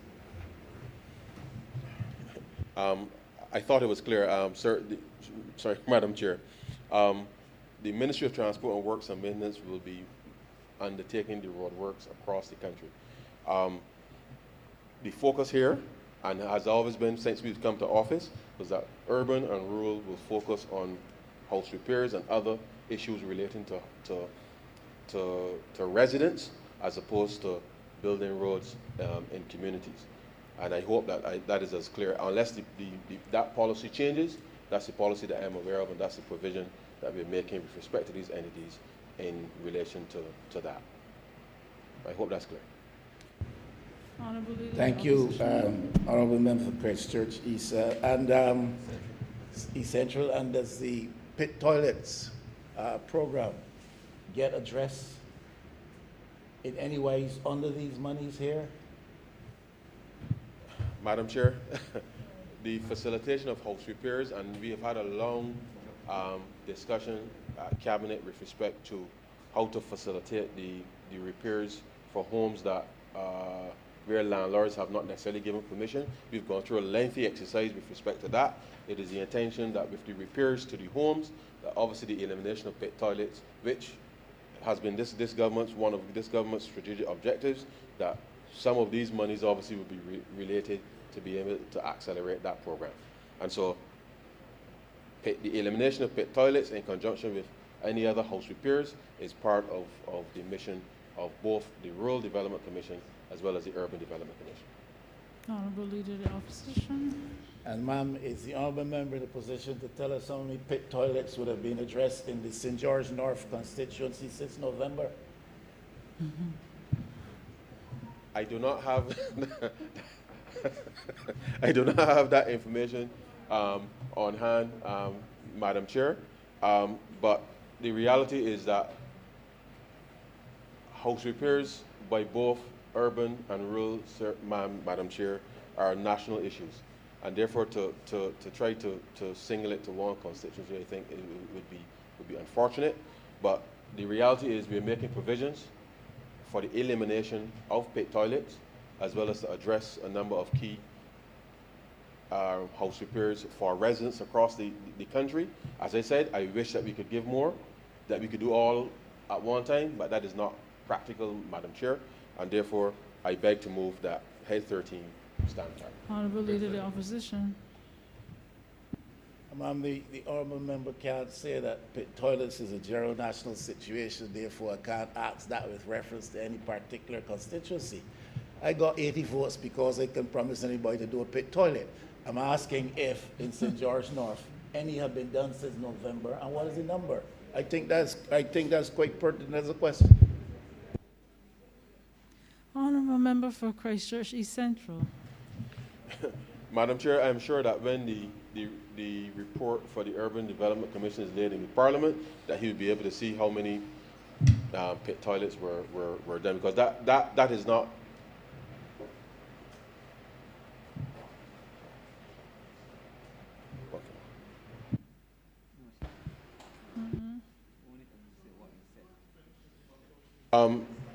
Speaker 4: I thought it was clear, sorry, Madam Chair. The Ministry of Transport and Works and Maintenance will be undertaking the road works across the country. The focus here, and has always been since we've come to office, was that urban and rural will focus on house repairs and other issues relating to residents, as opposed to building roads in communities. And I hope that that is as clear. Unless that policy changes, that's the policy that I'm aware of, and that's the provision that we're making with respect to these entities in relation to that. I hope that's clear.
Speaker 5: Honourable Leader
Speaker 6: Thank you, Honourable Member for Christchurch East and East Central. And does the pit toilets program get addressed in any ways under these monies here?
Speaker 4: Madam Chair, the facilitation of house repairs, and we have had a long discussion at Cabinet with respect to how to facilitate the repairs for homes that where landlords have not necessarily given permission. We've gone through a lengthy exercise with respect to that. It is the intention that with the repairs to the homes, that obviously the elimination of pit toilets, which has been one of this government's strategic objectives, that some of these monies obviously will be related to be able to accelerate that program. And so the elimination of pit toilets in conjunction with any other house repairs is part of the mission of both the Rural Development Commission as well as the Urban Development Commission.
Speaker 5: Honourable Leader of the Opposition.
Speaker 6: And ma'am, is the honourable member in a position to tell us how many pit toilets would have been addressed in the St. George North constituency since November?
Speaker 4: I do not have I do not have that information on hand, Madam Chair. But the reality is that house repairs by both urban and rural, Madam Chair, are national issues. And therefore, to try to single it to one constituency, I think it would be unfortunate. But the reality is we're making provisions for the elimination of pit toilets, as well as to address a number of key house repairs for residents across the country. As I said, I wish that we could give more, that we could do all at one time, but that is not practical, Madam Chair, and therefore I beg to move that Head 13 stand back.
Speaker 5: Honourable Leader of the Opposition.
Speaker 6: Ma'am, the honourable member can't say that pit toilets is a general national situation, therefore I can't ask that with reference to any particular constituency. I got 80 votes because I can promise anybody to do a pit toilet. I'm asking if in St. George North any have been done since November, and what is the number? I think that's quite pertinent as a question.
Speaker 5: Honourable Member for Christchurch East Central.
Speaker 4: Madam Chair, I'm sure that when the report for the Urban Development Commission is laid in the Parliament, that he will be able to see how many pit toilets were done, because that is not.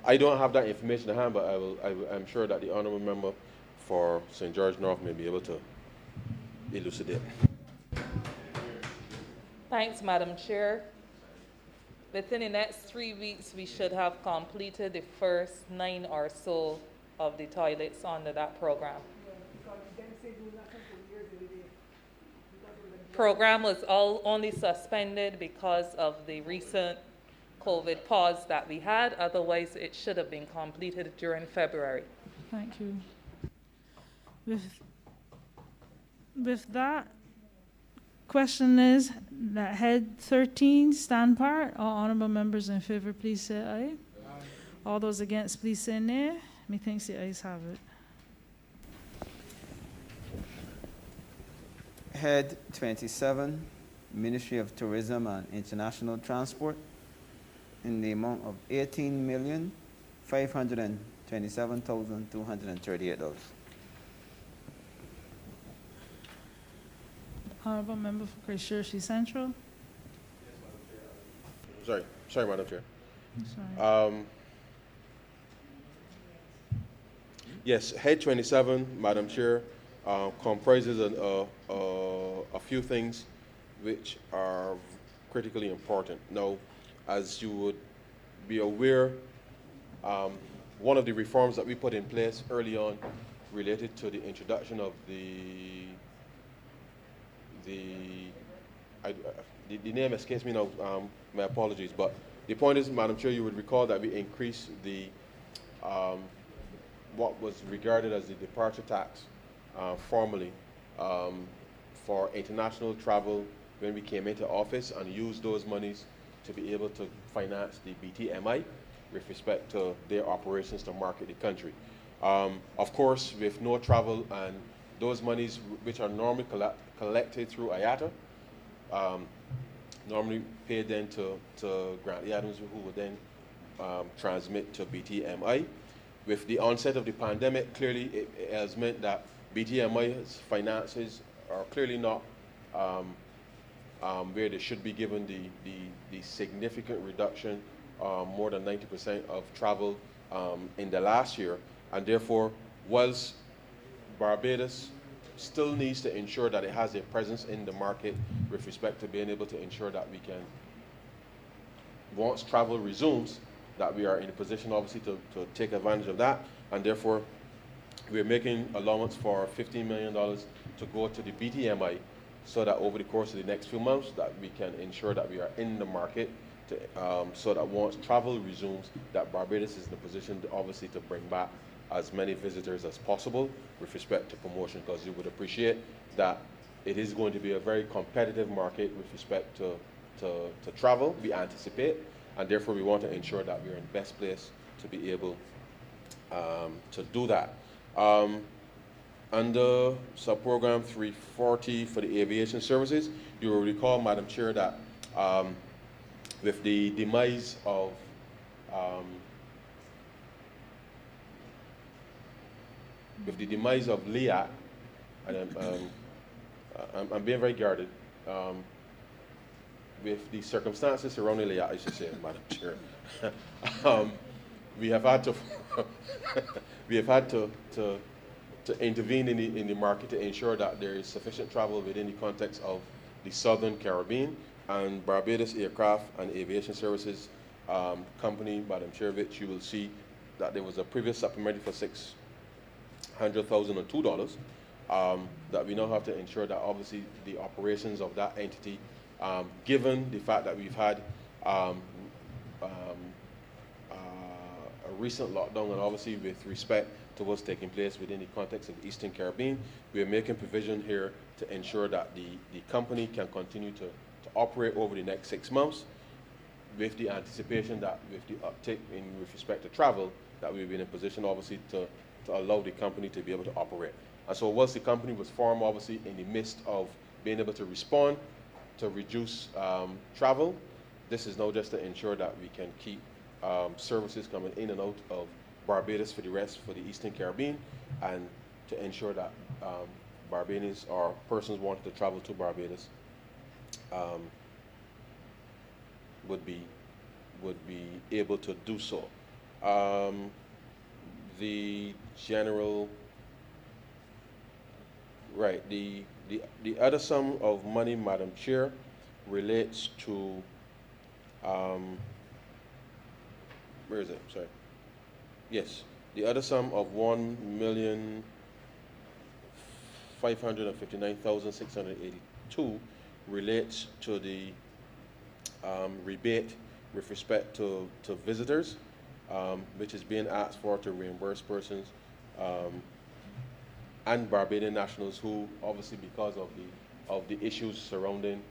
Speaker 4: I don't have that information at hand, but I'm sure that the honourable member for St. George North may be able to elucidate.
Speaker 7: Thanks, Madam Chair. Within the next 3 weeks, we should have completed the first 9 or so of the toilets under that program. Program was only suspended because of the recent COVID pause that we had. Otherwise, it should have been completed during February.
Speaker 5: Thank you. With that, question is that Head 13 stand part. All honourable members in favour, please say aye. Aye. All those against, please say nay. Methinks the ayes have it.
Speaker 2: Head 27, Ministry of Tourism and International Transport, in the amount of $18,527,238.
Speaker 5: Honourable Member for Christchurch East Central.
Speaker 4: Sorry, Madam Chair.
Speaker 5: Sorry.
Speaker 4: Yes, Head 27, Madam Chair, comprises a few things which are critically important. Now, as you would be aware, one of the reforms that we put in place early on related to the introduction of the name escapes me now, my apologies, but the point is, Madam Chair, you would recall that we increased the what was regarded as the departure tax formally for international travel when we came into office, and used those monies to be able to finance the BTMI with respect to their operations to market the country. Of course, with no travel and those monies which are normally collected through IATA, normally paid then to Grant Adams, who would then transmit to BTMI. With the onset of the pandemic, clearly it has meant that BTMI's finances are clearly not where they should be, given the significant reduction, more than 90% of travel in the last year. And therefore, whilst Barbados still needs to ensure that it has a presence in the market with respect to being able to ensure that we can, once travel resumes, that we are in a position obviously to take advantage of that. And therefore, we're making allowance for $15 million to go to the BTMI so that over the course of the next few months that we can ensure that we are in the market to, so that once travel resumes, that Barbados is in a position to obviously to bring back as many visitors as possible with respect to promotion, because you would appreciate that it is going to be a very competitive market with respect to travel, we anticipate, and therefore we want to ensure that we're in the best place to be able to do that. Under sub-program 340 for the aviation services, you will recall, Madam Chair, that with the demise of LEAC, and I'm being very guarded, with the circumstances surrounding LEAC, I should say, Madam Chair, we have had to intervene in the market to ensure that there is sufficient travel within the context of the Southern Caribbean, and Barbados Aircraft and Aviation Services Company, Madam Chair, which you will see that there was a previous supplementary for $600,002, that we now have to ensure that obviously the operations of that entity, given the fact that we've had a recent lockdown, and obviously with respect to what's taking place within the context of the Eastern Caribbean, we are making provision here to ensure that the company can continue to operate over the next 6 months, with the anticipation that with the uptick with respect to travel, that we'll be in a position obviously to allow the company to be able to operate. And so once the company was formed, obviously in the midst of being able to respond to reduce travel, this is now just to ensure that we can keep services coming in and out of Barbados for the Eastern Caribbean, and to ensure that Barbadians or persons wanting to travel to Barbados would be able to do so. The other sum of money, Madam Chair, relates to where is it? Sorry. Yes, the other sum of $1,559,682 relates to the rebate with respect to visitors, which is being asked for to reimburse persons and Barbadian nationals who, obviously because of the issues surrounding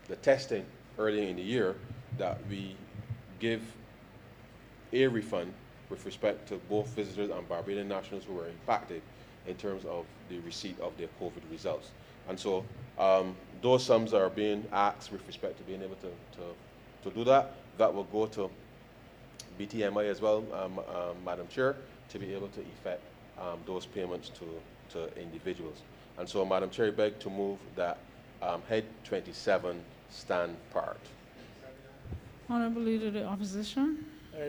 Speaker 4: the testing earlier in the year, that we give a refund with respect to both visitors and Barbadian nationals who were impacted in terms of the receipt of their COVID results. And so those sums are being asked with respect to being able to do that. That will go to BTMI as well, Madam Chair, to be able to effect those payments to individuals. And so, Madam Chair, I beg to move that Head 27 stand part.
Speaker 5: Honourable Leader of the Opposition.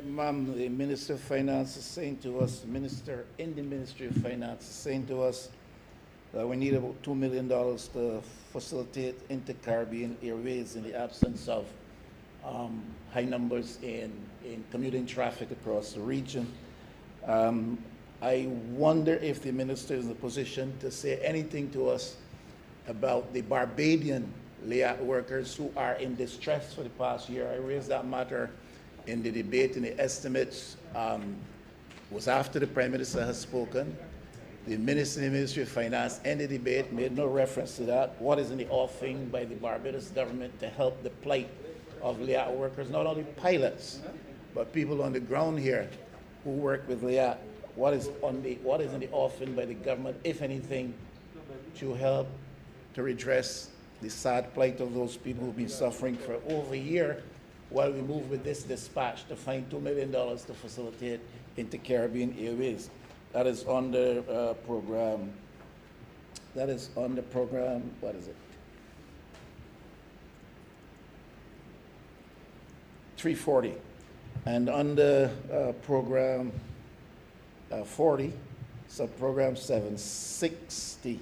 Speaker 6: Ma'am, the Minister of Finance is saying to us, the Minister in the Ministry of Finance is saying to us that we need about $2 million to facilitate inter-Caribbean airways in the absence of high numbers in commuting traffic across the region. I wonder if the Minister is in a position to say anything to us about the Barbadian LEAC workers who are in distress for the past year. I raised that matter in the debate, and the estimates was after the Prime Minister has spoken. The Minister in the Ministry of Finance in the debate made no reference to that. What is in the offering by the Barbados government to help the plight of LEAC workers, not only pilots, but people on the ground here who work with LEAC? What is in the offering by the government, if anything, to help to redress the sad plight of those people who've been suffering for over a year, while we move with this dispatch to find $2 million to facilitate inter-Caribbean airways? That is on the program. That is on the program. What is it? 340. And on the program 40, sub-program 760,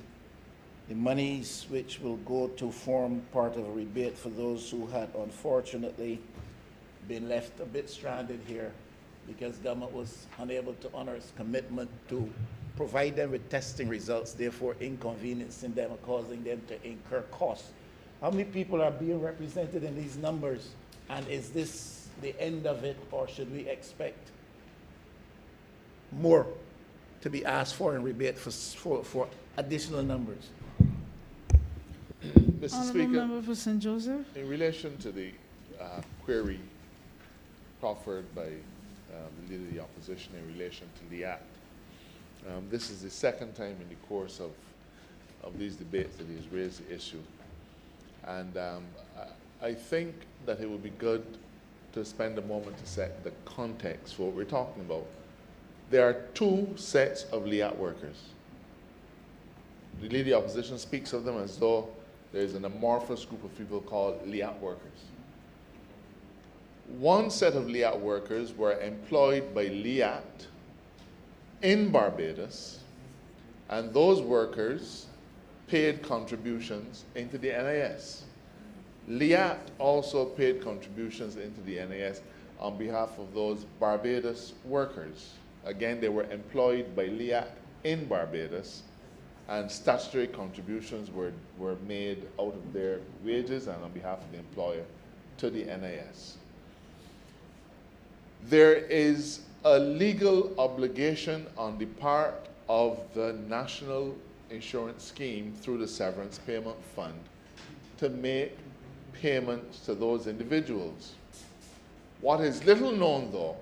Speaker 6: the monies which will go to form part of a rebate for those who had unfortunately been left a bit stranded here because government was unable to honor its commitment to provide them with testing results, therefore inconveniencing them and causing them to incur costs. How many people are being represented in these numbers? And is this the end of it, or should we expect more to be asked for in rebate for additional numbers?
Speaker 3: Mr.
Speaker 5: Honourable
Speaker 3: Speaker,
Speaker 5: Member for St. Joseph.
Speaker 3: in relation to the query proffered by the Leader of the Opposition in relation to the Act, this is the second time in the course of these debates that he has raised the issue. And I think that it would be good to spend a moment to set the context for what we're talking about. There are two sets of LIAT workers. The Leader of the Opposition speaks of them as though there's an amorphous group of people called LIAT workers. One set of LIAT workers were employed by LIAT in Barbados, and those workers paid contributions into the NIS. LIAT also paid contributions into the NIS on behalf of those Barbados workers. Again, they were employed by LIAT in Barbados, and statutory contributions were made out of their wages and on behalf of the employer to the NIS. There is a legal obligation on the part of the National Insurance Scheme through the Severance Payment Fund to make payments to those individuals. What is little known, though,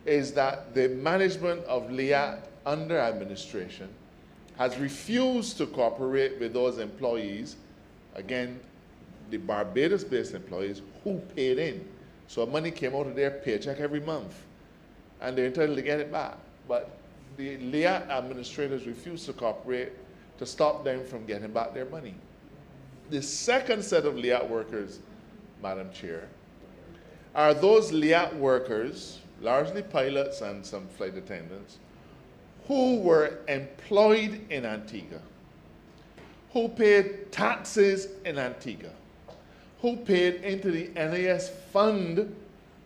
Speaker 3: is that the management of LIAT under administration has refused to cooperate with those employees, again, the Barbados-based employees who paid in. So money came out of their paycheck every month, and they're entitled to get it back. But the LIAT administrators refused to cooperate to stop them from getting back their money. The second set of LIAT workers, Madam Chair, are those LIAT workers, largely pilots and some flight attendants, who were employed in Antigua, who paid taxes in Antigua, who paid into the NIS fund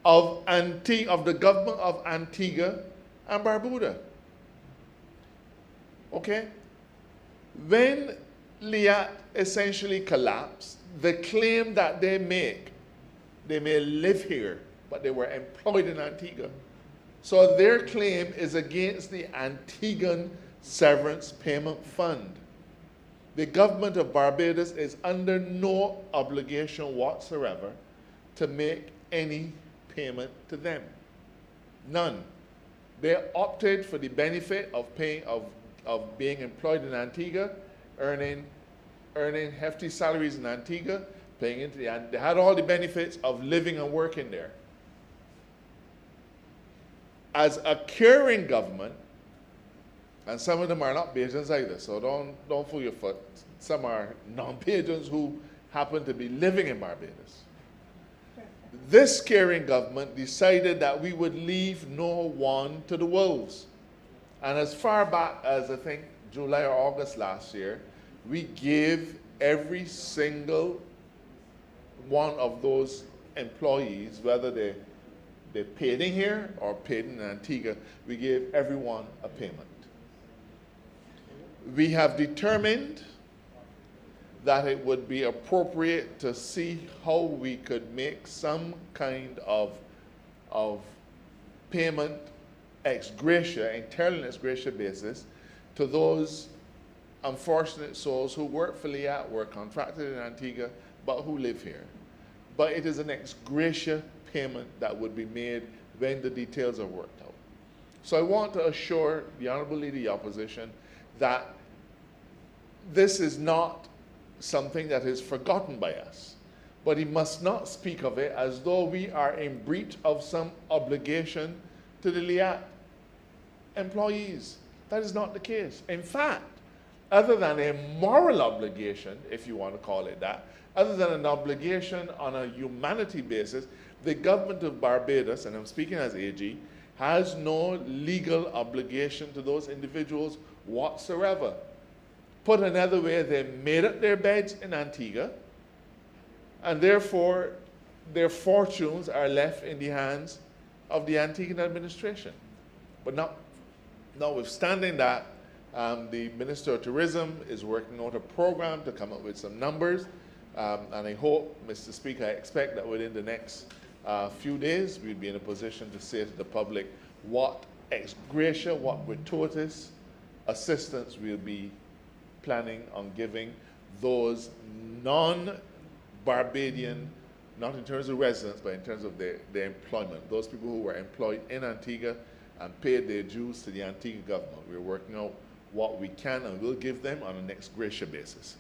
Speaker 3: of the government of Antigua and Barbuda. Okay? When LIAT essentially collapsed, the claim that they may live here, but they were employed in Antigua. So their claim is against the Antiguan Severance Payment Fund. The government of Barbados is under no obligation whatsoever to make any payment to them. None. They opted for the benefit of being employed in Antigua, earning hefty salaries in Antigua, paying into they had all the benefits of living and working there. As a caring government, and some of them are not Bajans either, so don't fool your foot. Some are non-Bajans who happen to be living in Barbados. This caring government decided that we would leave no one to the wolves. And as far back as I think July or August last year, we gave every single one of those employees, whether they paid in here or paid in Antigua, we gave everyone a payment. We have determined that it would be appropriate to see how we could make some kind of payment ex gratia, entirely ex gratia basis, to those unfortunate souls who work for LIAT, were contracted in Antigua, but who live here. But it is an ex gratia payment that would be made when the details are worked out. So I want to assure the Honourable Leader of the Opposition that this is not something that is forgotten by us, but he must not speak of it as though we are in breach of some obligation to the LIAT employees. That is not the case. In fact, other than a moral obligation, if you want to call it that, other than an obligation on a humanity basis, the government of Barbados, and I'm speaking as AG, has no legal obligation to those individuals whatsoever. Put another way, they made up their beds in Antigua, and therefore their fortunes are left in the hands of the Antiguan administration. But notwithstanding that, The Minister of Tourism is working out a program to come up with some numbers. And I hope, Mr. Speaker, I expect that within the next few days, we'll be in a position to say to the public what ex gratia, what gratuitous assistance we'll be planning on giving those non-Barbadian, not in terms of residents, but in terms of their employment, those people who were employed in Antigua and paid their dues to the Antigua government. We're working out what we can and will give them on an ex gratia basis.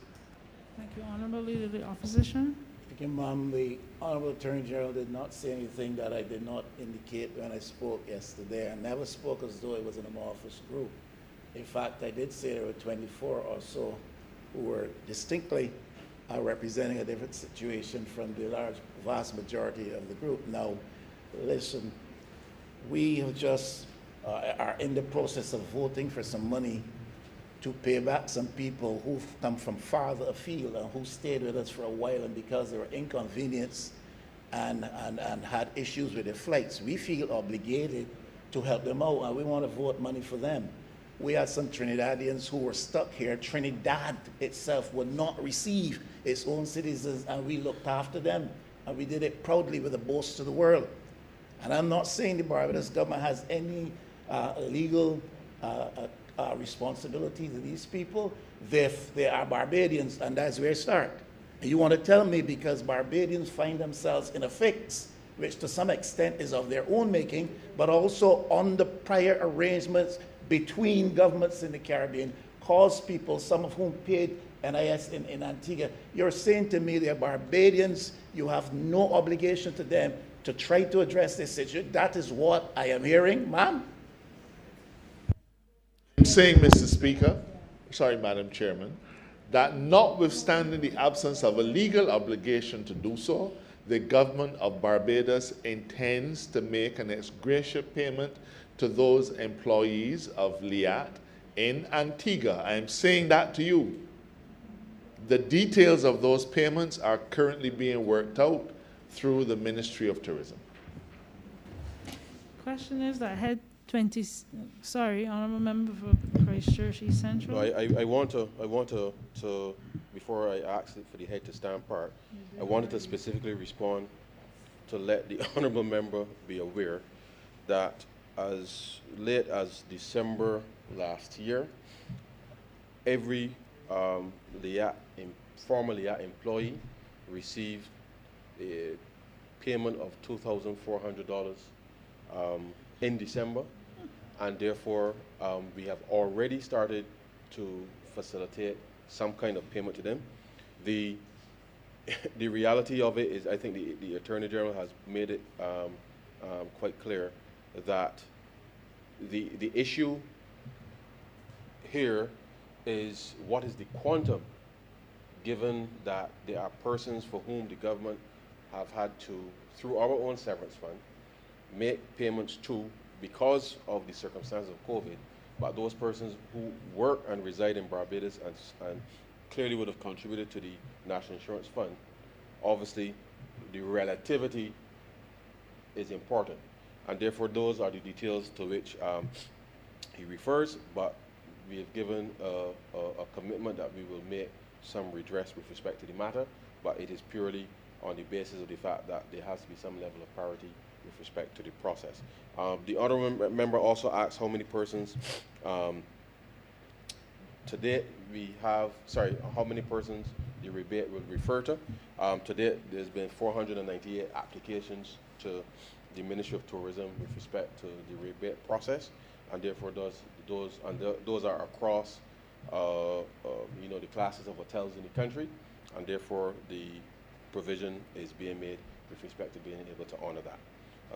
Speaker 5: Thank you, Honourable Leader of the Opposition.
Speaker 6: Thank you, Ma'am. The Honourable Attorney General did not say anything that I did not indicate when I spoke yesterday. I never spoke as though it was an amorphous group. In fact, I did say there were 24 or so who were distinctly representing a different situation from the vast majority of the group. Now, listen, we have just are in the process of voting for some money to pay back some people who've come from farther afield and who stayed with us for a while, and because they were inconvenienced and had issues with their flights, we feel obligated to help them out, and we want to vote money for them. We had some Trinidadians who were stuck here. Trinidad itself would not receive its own citizens, and we looked after them, and we did it proudly with a boast to the world. And I'm not saying the Barbados government has any legal responsibility to these people. They are Barbadians, and that's where it starts. You want to tell me because Barbadians find themselves in a fix, which to some extent is of their own making, but also on the prior arrangements between governments in the Caribbean, caused people, some of whom paid NIS in Antigua. You're saying to me they're Barbadians, you have no obligation to them to try to address this issue. That is what I am hearing, ma'am.
Speaker 3: I'm saying, Mr. Speaker, sorry, Madam Chairman, that notwithstanding the absence of a legal obligation to do so, the government of Barbados intends to make an ex gratia payment to those employees of LIAT in Antigua. I am saying that to you. The details of those payments are currently being worked out through the Ministry of Tourism.
Speaker 5: Question is that head 20, sorry, Honourable Member for Christchurch East Central.
Speaker 4: No, I want to, before I ask for the head to stand part, I wanted to specifically respond to let the Honourable Member be aware that as late as December last year, every former LIAT employee received a payment of $2,400 in December, and therefore we have already started to facilitate some kind of payment to them. The reality of it is, I think the Attorney General has made it quite clear that the issue here is what is the quantum, given that there are persons for whom the government have had to, through our own severance fund, make payments to because of the circumstances of COVID, but those persons who work and reside in Barbados and clearly would have contributed to the National Insurance Fund. Obviously, the relativity is important, and therefore those are the details to which he refers, but we have given a commitment that we will make some redress with respect to the matter, but it is purely on the basis of the fact that there has to be some level of parity with respect to the process. The other member also asked how many persons to date we have, how many persons the rebate will refer to. To date, there's been 498 applications to the Ministry of Tourism with respect to the rebate process, and therefore those are across the classes of hotels in the country, and therefore the provision is being made with respect to being able to honor that.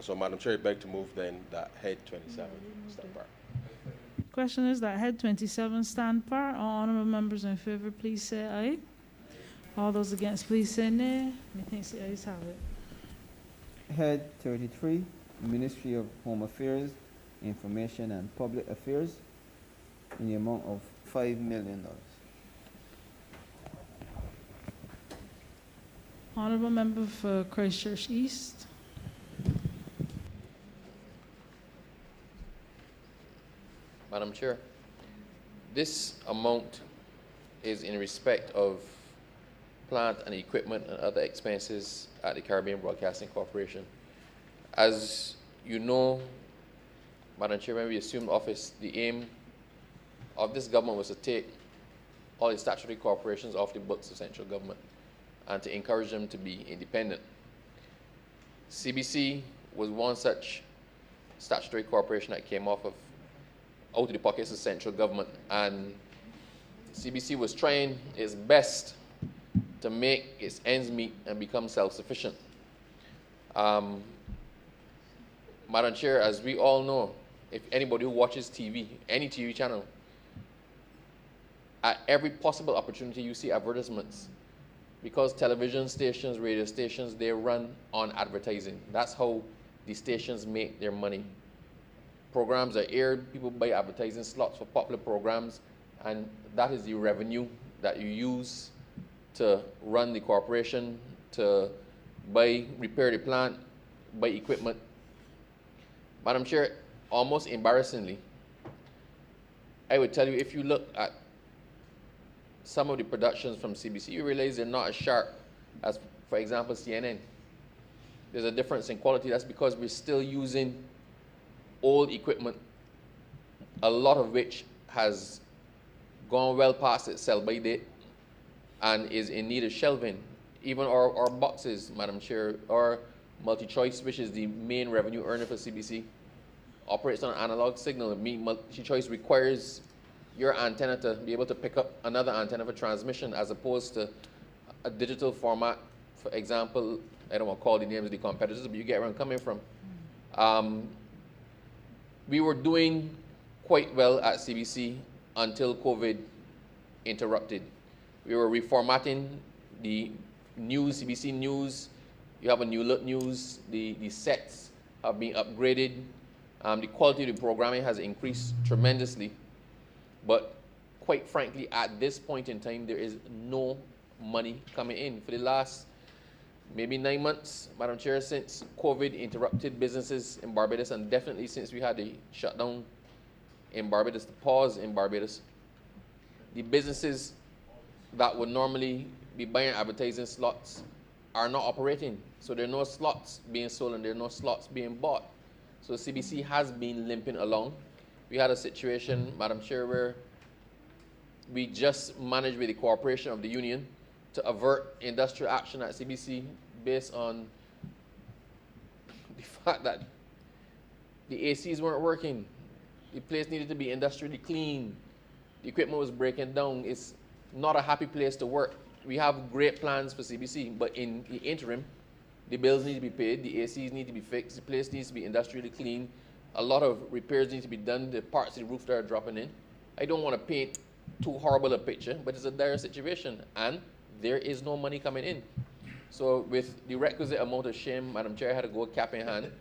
Speaker 4: So, Madam Chair, I beg to move then that head 27 stand part.
Speaker 5: Question is that head 27 stand part. All honourable members in favour, please say aye. All those against, please say nay. Methinks the ayes have it.
Speaker 2: Head 33, Ministry of Home Affairs, Information and Public Affairs, in the amount of $5 million.
Speaker 5: Honourable Member for Christchurch East.
Speaker 8: Madam Chair, This amount is in respect of plant and equipment and other expenses at the Caribbean Broadcasting Corporation. As you know, Madam Chair, when we assumed office, the aim of this government was to take all the statutory corporations off the books of central government and to encourage them to be independent. CBC was one such statutory corporation that came out of the pockets of central government, and CBC was trying its best to make its ends meet and become self-sufficient. Madam Chair, as we all know, if anybody who watches TV, any TV channel, at every possible opportunity you see advertisements, because television stations, radio stations, they run on advertising. That's how the stations make their money. Programs are aired, people buy advertising slots for popular programs, and that is the revenue that you use to run the corporation, to repair the plant, buy equipment. Madam Chair, almost embarrassingly, I would tell you, if you look at some of the productions from CBC, you realize they're not as sharp as, for example, CNN. There's a difference in quality. That's because we're still using old equipment, a lot of which has gone well past its sell-by date and is in need of shelving. Even our boxes, Madam Chair, our multi-choice, which is the main revenue earner for CBC, operates on an analog signal. Multi-choice requires your antenna to be able to pick up another antenna for transmission, as opposed to a digital format. For example, I don't want to call the names of the competitors, but you get where I'm coming from. We were doing quite well at CBC until COVID interrupted. We were reformatting the news, CBC News. You have a new look news. The sets have been upgraded. The quality of the programming has increased tremendously. But quite frankly, at this point in time, there is no money coming in. For the last maybe 9 months, Madam Chair, since COVID interrupted businesses in Barbados, and definitely since we had the shutdown in Barbados, the pause in Barbados, the businesses that would normally be buying advertising slots are not operating. So there are no slots being sold and there are no slots being bought. So CBC has been limping along. We had a situation, Madam Chair, where we just managed with the cooperation of the union to avert industrial action at CBC based on the fact that the ACs weren't working. The place needed to be industrially clean. The equipment was breaking down. It's not a happy place to work. We have great plans for CBC, but in the interim, the bills need to be paid, the ACs need to be fixed, the place needs to be industrially clean, a lot of repairs need to be done, the parts of the roof that are dropping in. I don't want to paint too horrible a picture, but it's a dire situation, and there is no money coming in. So with the requisite amount of shame, Madam Chair, I had to go cap in hand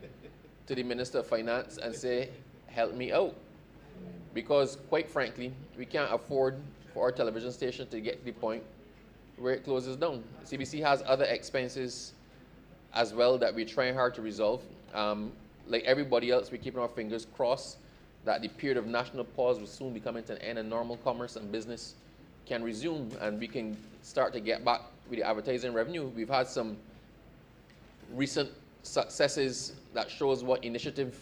Speaker 8: to the Minister of Finance and say, help me out. Because quite frankly, we can't afford for our television station to get to the point where it closes down. CBC has other expenses as well that we're trying hard to resolve. Like everybody else, we're keeping our fingers crossed that the period of national pause will soon be coming to an end and normal commerce and business can resume and we can start to get back with the advertising revenue. We've had some recent successes that shows what initiative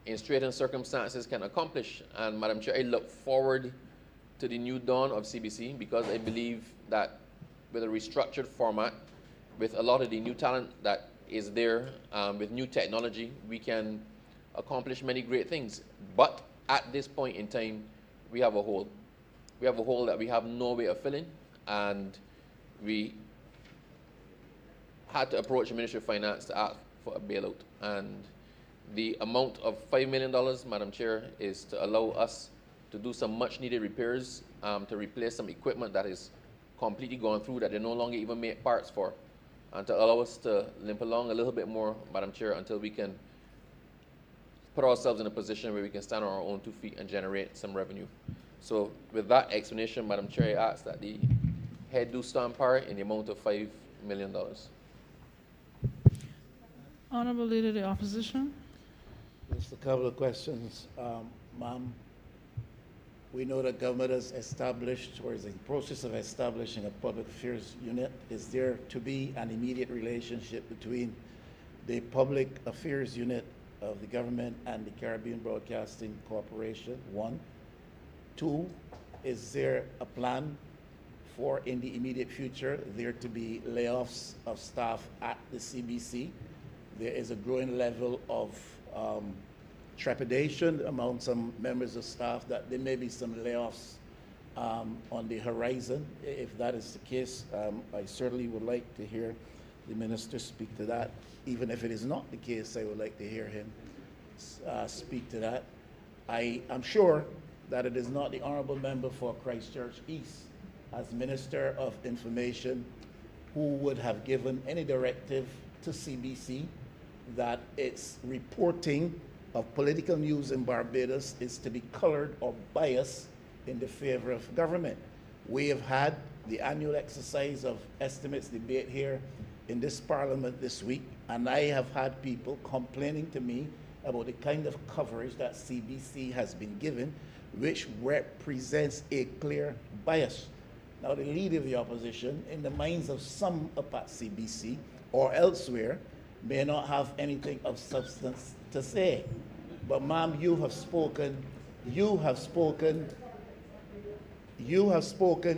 Speaker 8: in straitened circumstances can accomplish. And Madam Chair, I look forward to the new dawn of CBC because I believe that with a restructured format, with a lot of the new talent that is there, with new technology, we can accomplish many great things. But at this point in time, we have a hole. We have a hole that we have no way of filling, and we had to approach the Ministry of Finance to ask for a bailout. And the amount of $5 million, Madam Chair, is to allow us to do some much needed repairs, to replace some equipment that is completely gone through, that they no longer even make parts for, and to allow us to limp along a little bit more, Madam Chair, until we can put ourselves in a position where we can stand on our own 2 feet and generate some revenue. So with that explanation, Madam Chair, I ask that the head do stand par in the amount of $5 million.
Speaker 5: Honourable Leader of the Opposition.
Speaker 6: Just a couple of questions. Ma'am, We know that government has established or is in the process of establishing a public affairs unit. Is there to be an immediate relationship between the public affairs unit of the government and the Caribbean Broadcasting Corporation? One. Two, is there a plan for in the immediate future there to be layoffs of staff at the CBC? There is a growing level of trepidation among some members of staff that there may be some layoffs on the horizon. If that is the case, I certainly would like to hear the minister speak to that. Even if it is not the case, I would like to hear him speak to that. I am sure that it is not the honourable member for Christchurch East, as Minister of Information, who would have given any directive to CBC that its reporting of political news in Barbados is to be colored or biased in the favor of government. We have had the annual exercise of estimates debate here in this parliament this week, and I have had people complaining to me about the kind of coverage that CBC has been given, which represents a clear bias. Now, the leader of the opposition, in the minds of some up at CBC or elsewhere, may not have anything of substance to say. But ma'am, you have spoken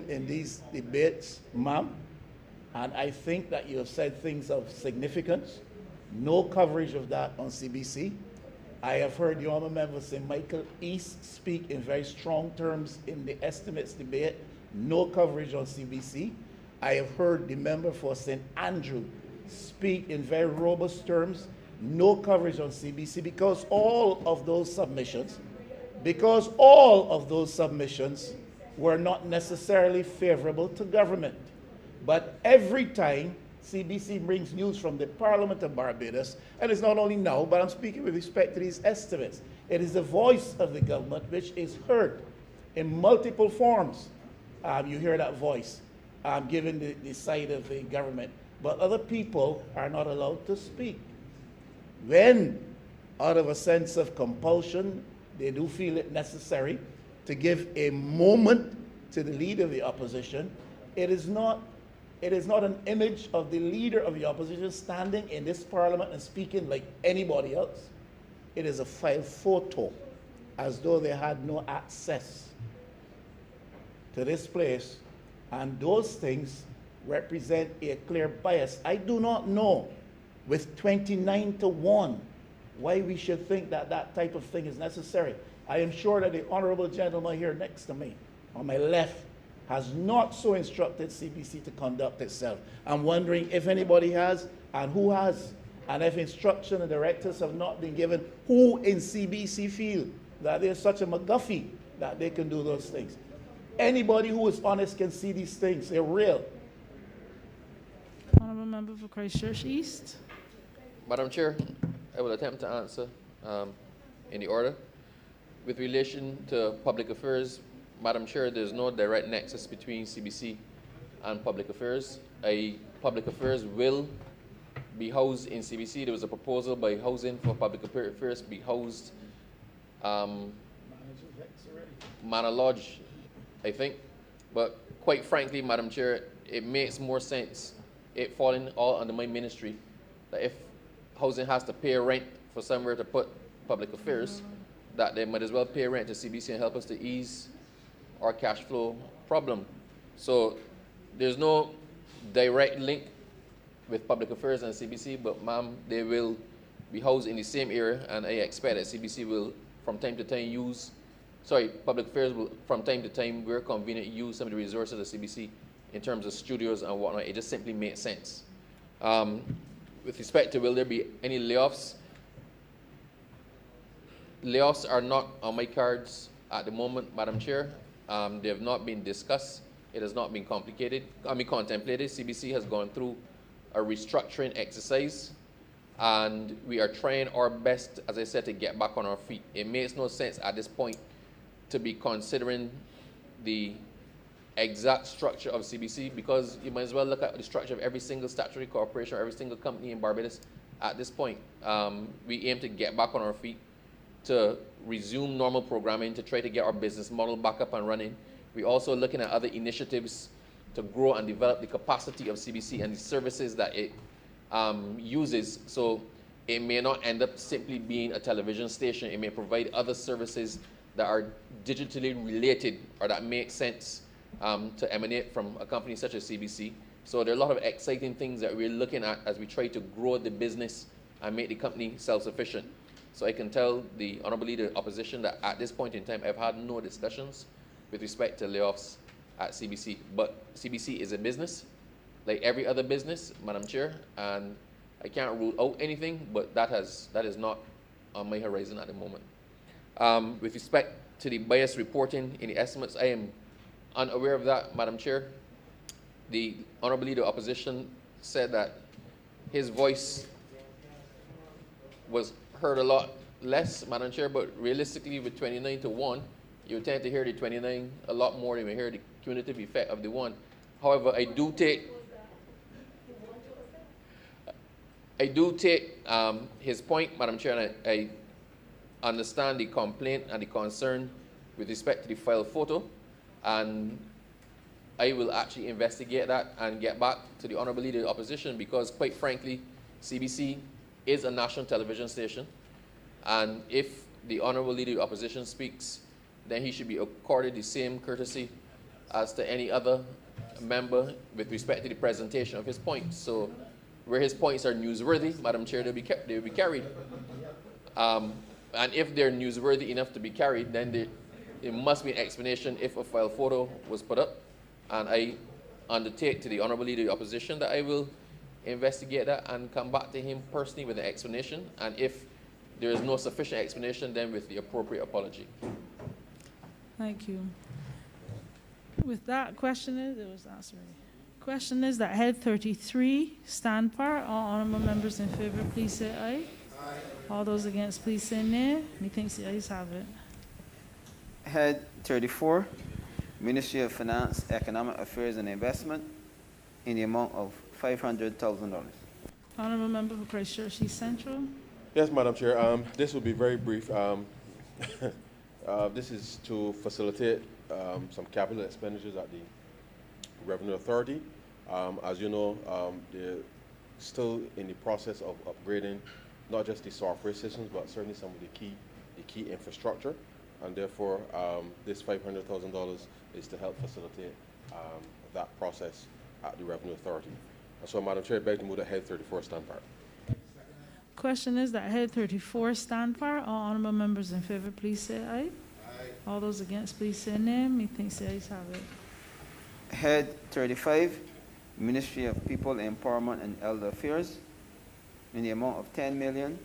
Speaker 6: in these debates, ma'am, and I think that you have said things of significance. No coverage of that on CBC. I have heard the honourable member St. Michael East speak in very strong terms in the estimates debate. No coverage on CBC. I have heard the member for St. Andrew speak in very robust terms. No coverage on CBC because all of those submissions were not necessarily favorable to government. But every time CBC brings news from the Parliament of Barbados, and it's not only now, but I'm speaking with respect to these estimates, it is the voice of the government which is heard in multiple forms. You hear that voice given the side of the government, but other people are not allowed to speak. When, out of a sense of compulsion, they do feel it necessary to give a moment to the leader of the opposition, it is not an image of the leader of the opposition standing in this parliament and speaking like anybody else. It is a file photo, as though they had no access to this place, and those things represent a clear bias. I do not know, with 29-1, why we should think that that type of thing is necessary. I am sure that the honourable gentleman here next to me, on my left, has not so instructed CBC to conduct itself. I'm wondering if anybody has and who has, and if instruction and directives have not been given, who in CBC feel that there's such a McGuffey that they can do those things. Anybody who is honest can see these things. They're real.
Speaker 5: Honourable member for Christchurch East.
Speaker 8: Madam Chair, I will attempt to answer in the order. With relation to public affairs, Madam Chair, there's no direct nexus between CBC and public affairs. Public affairs will be housed in CBC. There was a proposal by Housing for Public Affairs to be housed Manor Lodge, I think. But quite frankly, Madam Chair, it makes more sense, it falling all under my ministry, that if Housing has to pay rent for somewhere to put public affairs, that they might as well pay rent to CBC and help us to ease our cash flow problem. So there's no direct link with public affairs and CBC, but ma'am, they will be housed in the same area, and I expect that CBC will from time to time public affairs will from time to time, where convenient, use some of the resources of CBC in terms of studios and whatnot. It just simply makes sense. With respect to will there be any layoffs? Layoffs are not on my cards at the moment, Madam Chair. They have not been discussed. It has not been contemplated. CBC has gone through a restructuring exercise, and we are trying our best, as I said, to get back on our feet. It makes no sense at this point to be considering the exact structure of CBC, because you might as well look at the structure of every single statutory corporation or every single company in Barbados at this point. We aim to get back on our feet, to resume normal programming to try to get our business model back up and running. We're also looking at other initiatives to grow and develop the capacity of CBC and the services that it uses. So it may not end up simply being a television station. It may provide other services that are digitally related or that make sense to emanate from a company such as CBC. So there are a lot of exciting things that we're looking at as we try to grow the business and make the company self-sufficient. So I can tell the Honourable Leader of Opposition that at this point in time, I've had no discussions with respect to layoffs at CBC. But CBC is a business, like every other business, Madam Chair, and I can't rule out anything, but that is not on my horizon at the moment. With respect to the bias reporting in the estimates, I am unaware of that, Madam Chair. The Honourable Leader of Opposition said that his voice was heard a lot less, Madam Chair, but realistically with 29 to 1, you tend to hear the 29 a lot more than you hear the cumulative effect of the 1. However, I do take his point, Madam Chair, and I understand the complaint and the concern with respect to the file photo, and I will actually investigate that and get back to the Honourable Leader of the Opposition, because quite frankly, CBC is a national television station, and if the Honourable Leader of the Opposition speaks, then he should be accorded the same courtesy as to any other member with respect to the presentation of his points. So where his points are newsworthy, Madam Chair, they'll be carried. And if they're newsworthy enough to be carried, then it must be an explanation if a file photo was put up. And I undertake to the Honourable Leader of the Opposition that I will investigate that and come back to him personally with an explanation. And if there is no sufficient explanation, then with the appropriate apology.
Speaker 5: Thank you. With that, question is that head 33, stand par. All honourable members in favour, please say aye. Aye. All those against, please say nay. Methinks the ayes have it.
Speaker 2: Head 34, Ministry of Finance, Economic Affairs and Investment, in the amount of $500,000.
Speaker 5: Honourable member for Christchurch East Central.
Speaker 4: Yes, Madam Chair. This will be very brief. This is to facilitate some capital expenditures at the Revenue Authority. As you know, they're still in the process of upgrading not just the software systems, but certainly some of the key infrastructure. And therefore, this $500,000 is to help facilitate that process at the Revenue Authority. And so, Madam Chair, I beg to move that head 34 stand par.
Speaker 5: Question is that head 34 stand par. All honourable members in favour, please say aye. Aye. All those against, please say nay. Methinks the ayes have it.
Speaker 2: Head 35, Ministry of People Empowerment and Elder Affairs, in the amount of $10,696,578.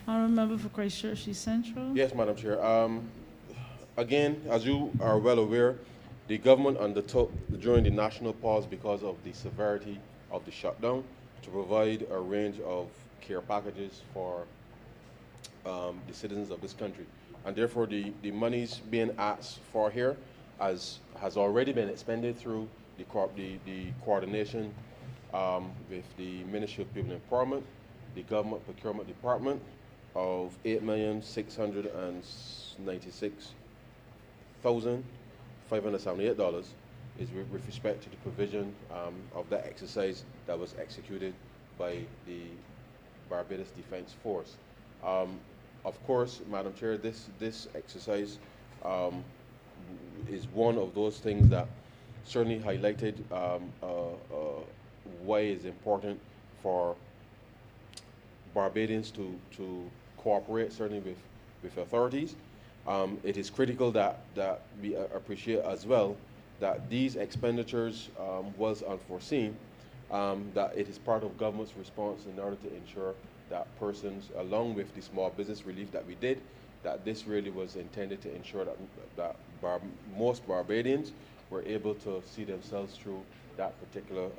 Speaker 5: Honourable member for Christchurch East Central.
Speaker 4: Yes, Madam Chair. Again, as you are well aware, the government undertook during the national pause because of the severity of the shutdown to provide a range of care packages for the citizens of this country. And therefore, the monies being asked for here has already been expended through the coordination with the Ministry of People Empowerment, the Government Procurement Department of $8,696,578 is with respect to the provision of that exercise that was executed by the Barbados Defence Force. Of course, Madam Chair, this exercise is one of those things that certainly highlighted why it's important for Barbadians to cooperate, certainly with authorities. It is critical that we appreciate as well that these expenditures was unforeseen, that it is part of government's response in order to ensure that persons, along with the small business relief that we did, that this really was intended to ensure that most Barbadians were able to see themselves through that particular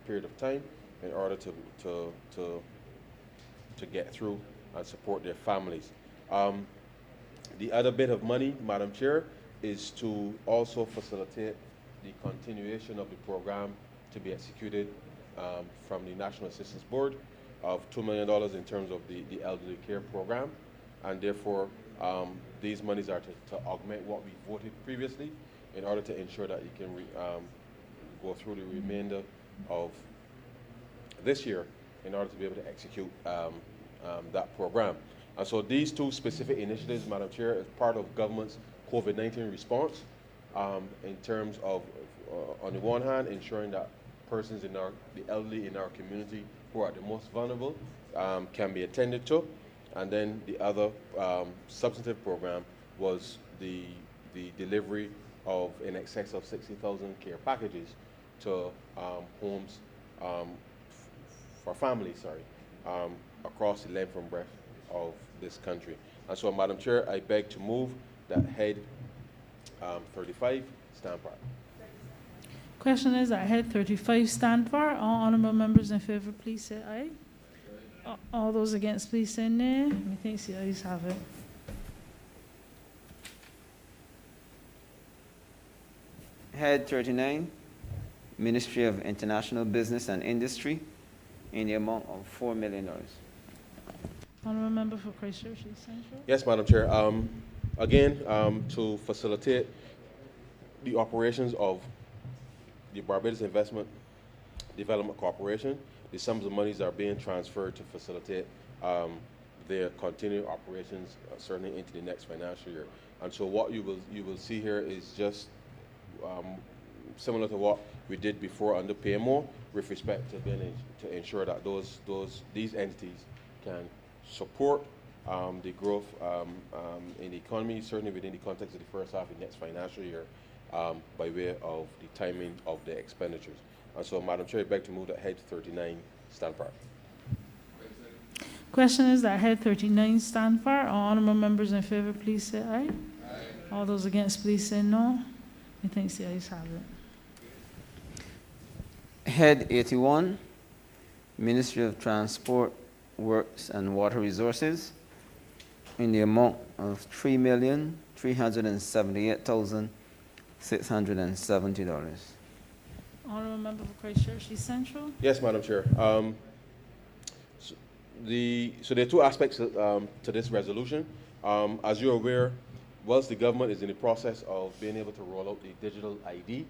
Speaker 4: period of time in order to get through and support their families. The other bit of money, Madam Chair, is to also facilitate the continuation of the program to be executed from the National Assistance Board of $2 million in terms of the elderly care program, and therefore these monies are to augment what we voted previously in order to ensure that you can go through the remainder of this year in order to be able to execute that program. And so these two specific initiatives, Madam Chair, is part of government's COVID-19 response in terms of, on the one hand, ensuring that persons the elderly in our community who are the most vulnerable can be attended to. And then the other substantive program was the delivery of in excess of 60,000 care packages to homes for families, across the length and breadth of this country. And so, Madam Chair, I beg to move that head 35 stand part.
Speaker 5: Question is that head 35 stand for. All honourable members in favour, please say aye. All those against, please say nay. Methinks the ayes have it.
Speaker 2: Head 39, Ministry of International Business and Industry, in the amount of $4 million.
Speaker 5: Honourable member for Christchurch East Central.
Speaker 4: Yes, Madam Chair. Again, to facilitate the operations of the Barbados Investment Development Corporation, the sums of monies are being transferred to facilitate their continued operations, certainly into the next financial year. And so what you will see here is just similar to what we did before under PMO, with respect to being to ensure that these entities can support the growth in the economy, certainly within the context of the first half of the next financial year, by way of the timing of the expenditures. And so, Madam Chair, I beg to move that head 39 stand part.
Speaker 5: Question is that head 39 stand for. All honourable members in favour, please say aye. All those against, please say no. Methinks the ayes have it.
Speaker 2: Head 81, Ministry of Transport, Works and Water Resources, in the amount of $3,378,670.
Speaker 5: Honourable member for Christchurch East Central.
Speaker 4: Yes, Madam Chair. So there are two aspects to this resolution. As you're aware, whilst the government is in the process of being able to roll out the digital ID,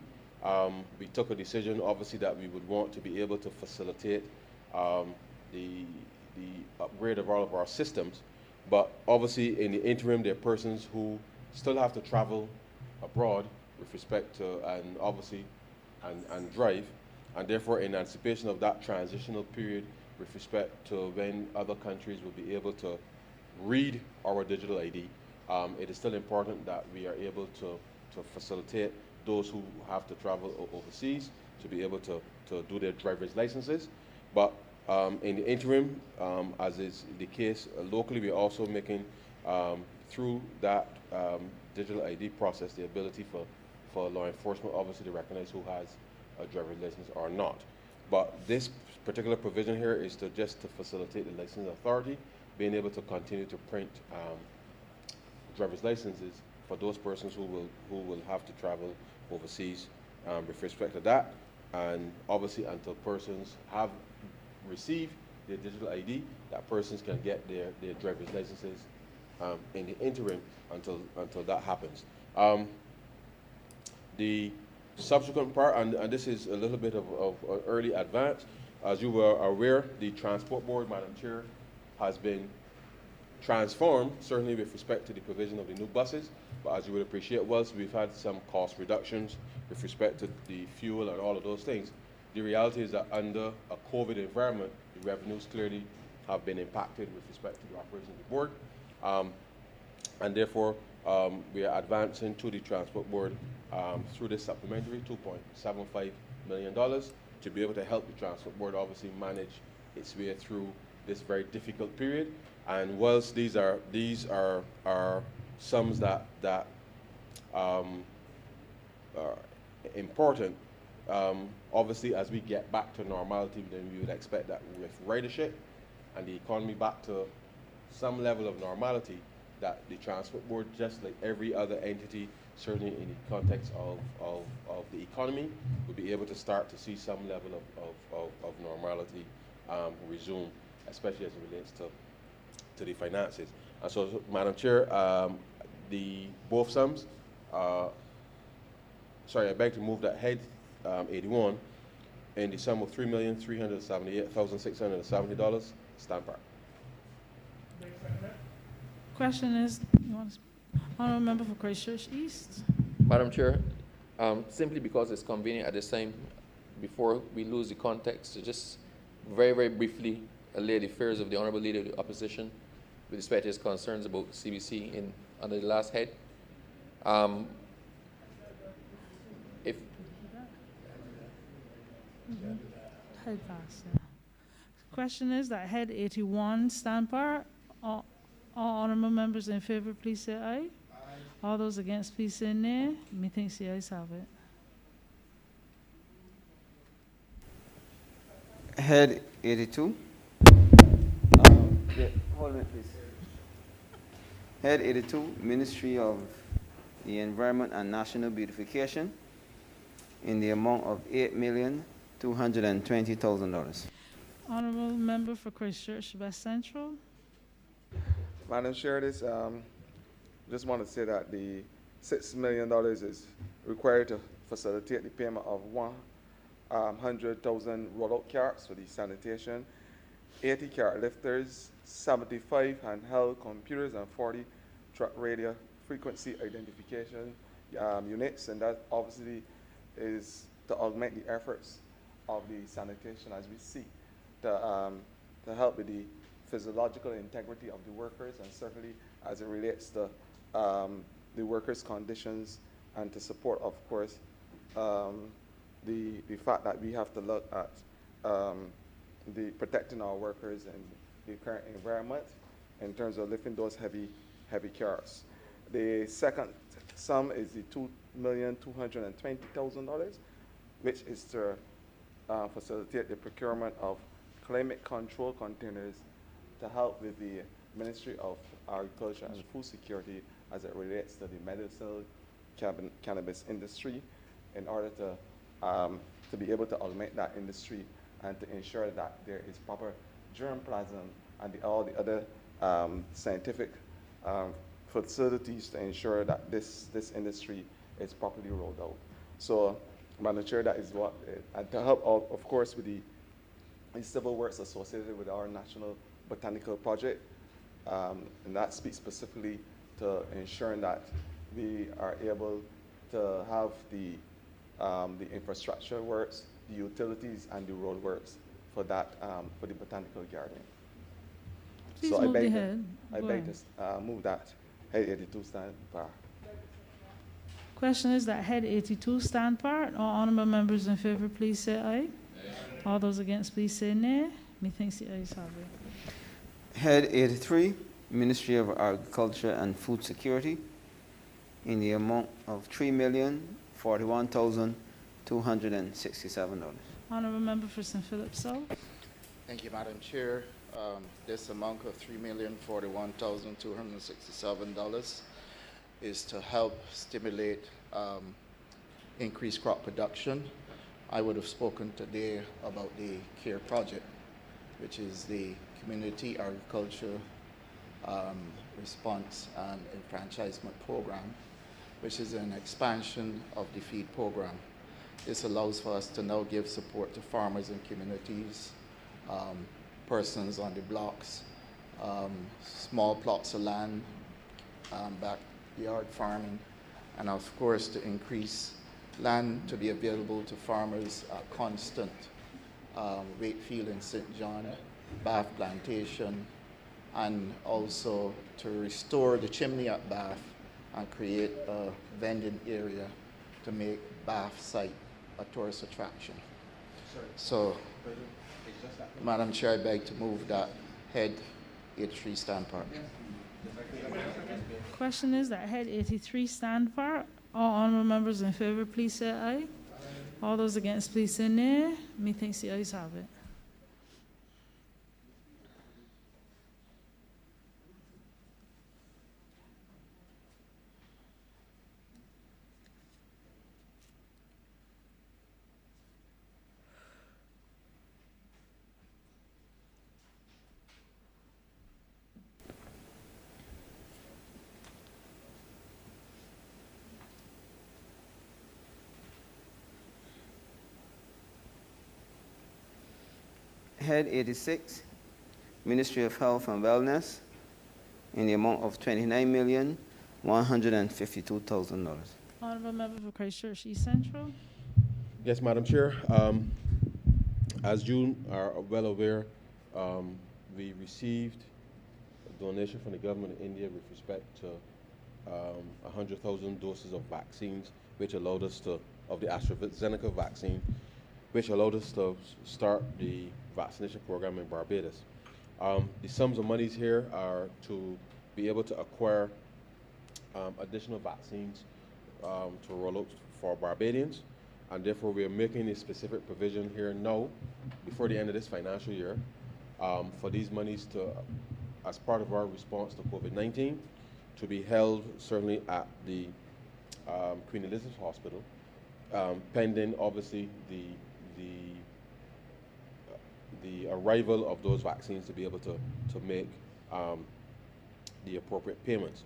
Speaker 4: we took a decision, obviously, that we would want to be able to facilitate the upgrade of all of our systems. But obviously, in the interim, there are persons who still have to travel abroad with respect to, and drive, and therefore, in anticipation of that transitional period with respect to when other countries will be able to read our digital ID, it is still important that we are able to facilitate those who have to travel overseas to be able to do their driver's licenses. But in the interim, as is the case locally, we're also making, through that digital ID process, the ability for law enforcement, obviously, to recognize who has a driver's license or not. But this particular provision here is to facilitate the licensing authority being able to continue to print driver's licenses for those persons who will have to travel overseas with respect to that. And obviously, until persons have received their digital ID, that persons can get their driver's licenses in the interim until that happens. The subsequent part, and this is a little bit of an early advance, as you were aware, the Transport Board, Madam Chair, has been transformed, certainly with respect to the provision of the new buses. But as you would appreciate, whilst we've had some cost reductions with respect to the fuel and all of those things, the reality is that under a COVID environment, the revenues clearly have been impacted with respect to the operation of the board. And therefore, we are advancing to the Transport Board through this supplementary $2.75 million to be able to help the Transport Board obviously manage its way through this very difficult period. And whilst these are sums that are important, obviously, as we get back to normality, then we would expect that with ridership and the economy back to some level of normality, that the Transport Board, just like every other entity, certainly in the context of the economy, we'll be able to start to see some level of normality resume, especially as it relates to the finances. And so, Madam Chair, both sums, I beg to move that head 81 in the sum of $3,378,670 stand part.
Speaker 5: Question is, Honourable Member for Christchurch East.
Speaker 8: Madam Chair, simply because it's convenient at this time, before we lose the context, to just very, very briefly allay the fears of the Honourable Leader of the Opposition with respect to his concerns about CBC under the last head.
Speaker 5: Head pass, yeah. Question is that head 81 stand part. All honourable members in favour, please say aye. Aye. All those against, please say nay. Methinks the ayes have it.
Speaker 2: Head 82. Hold on, please. Head 82, Ministry of the Environment and National Beautification, in the amount of $8,220,000.
Speaker 5: Honourable Member for Christchurch West Central.
Speaker 9: Madam Chair, just want to say that the $6 million is required to facilitate the payment of 100,000 rollout carts for the sanitation, 80 cart lifters, 75 handheld computers, and 40 truck radio frequency identification units, and that obviously is to augment the efforts of the sanitation as we see to help with the physiological integrity of the workers, and certainly as it relates to the workers' conditions, and to support, of course, the fact that we have to look at the protecting our workers and the current environment in terms of lifting those heavy cars. The second sum is the $2,220,000, which is to facilitate the procurement of climate control containers to help with the Ministry of Agriculture and Food Security as it relates to the medicinal cannabis industry, in order to be able to augment that industry and to ensure that there is proper germplasm and all the other scientific facilities to ensure that this industry is properly rolled out. So, Madam Chair, that is what, and to help out, of course, with the civil works associated with our National Botanical Project, and that speaks specifically to ensuring that we are able to have the infrastructure works, the utilities, and the road works for that, for the botanical garden.
Speaker 5: Please
Speaker 9: so
Speaker 5: move
Speaker 9: I
Speaker 5: the
Speaker 9: beg
Speaker 5: head.
Speaker 9: I beg to move that head 82 stand par.
Speaker 5: Question is that head 82 stand part. All honourable members in favour, please say aye. Aye. All those against, please say nay. Methinks the ayes have it.
Speaker 2: Head 83, Ministry of Agriculture and Food Security, in the amount of $3,041,267.
Speaker 5: Honourable Member for St. Philip South.
Speaker 6: Thank you, Madam Chair. This amount of $3,041,267 is to help stimulate increased crop production. I would have spoken today about the CARE project, which is the Community Agriculture Response and Enfranchisement Program, which is an expansion of the FEED program. This allows for us to now give support to farmers and communities, persons on the blocks, small plots of land, backyard farming, and of course to increase land to be available to farmers at Constant, Wakefield and St. John, Bath Plantation, and also to restore the chimney at Bath and create a vending area to make Bath site a tourist attraction. So, Madam Chair, I beg to move that head 83 stand part.
Speaker 5: Question is that head 83 stand part. All honourable members in favour, please say aye. All those against, please say nay. Methinks the ayes have it.
Speaker 2: Head 86, Ministry of Health and Wellness, in the amount of $29,152,000.
Speaker 5: Honourable Member for Christchurch East Central.
Speaker 4: Yes, Madam Chair. As you are well aware, we received a donation from the government of India with respect to 100,000 doses of vaccines, which allowed us to, of the AstraZeneca vaccine, which allowed us to start the vaccination program in Barbados. The sums of monies here are to be able to acquire additional vaccines to roll out for Barbadians, and therefore we are making a specific provision here now, before the end of this financial year, for these monies to, as part of our response to COVID-19, to be held certainly at the Queen Elizabeth Hospital, pending obviously the arrival of those vaccines to be able to make the appropriate payments.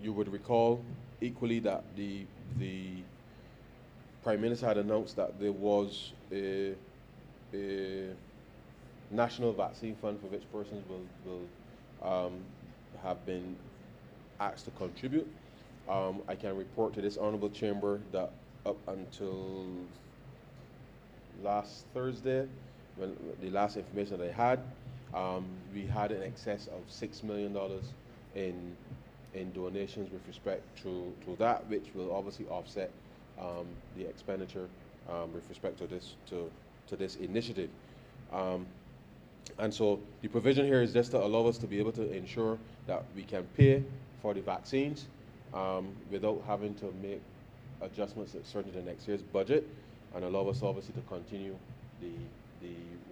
Speaker 4: You would recall equally that the Prime Minister had announced that there was a national vaccine fund for which persons will have been asked to contribute. I can report to this honourable chamber that up until last Thursday, when the last information that I had, we had in excess of $6 million in donations with respect to that, which will obviously offset the expenditure with respect to this initiative. And so the provision here is just to allow us to be able to ensure that we can pay for the vaccines without having to make adjustments that certainly the next year's budget, and allow us obviously to continue the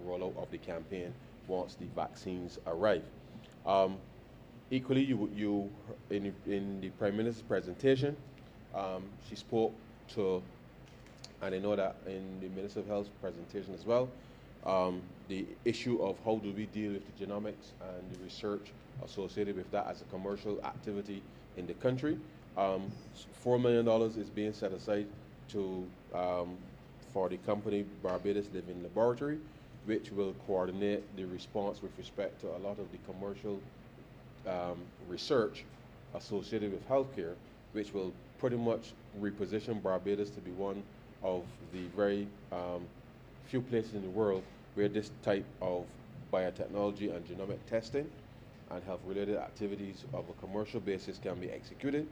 Speaker 4: rollout of the campaign once the vaccines arrive. Equally, you in the Prime Minister's presentation, she spoke to, and I know that in the Minister of Health's presentation as well, the issue of how do we deal with the genomics and the research associated with that as a commercial activity in the country. $4 million is being set aside to for the company Barbados Living Laboratory, which will coordinate the response with respect to a lot of the commercial research associated with healthcare, which will pretty much reposition Barbados to be one of the very few places in the world where this type of biotechnology and genomic testing and health-related activities of a commercial basis can be executed,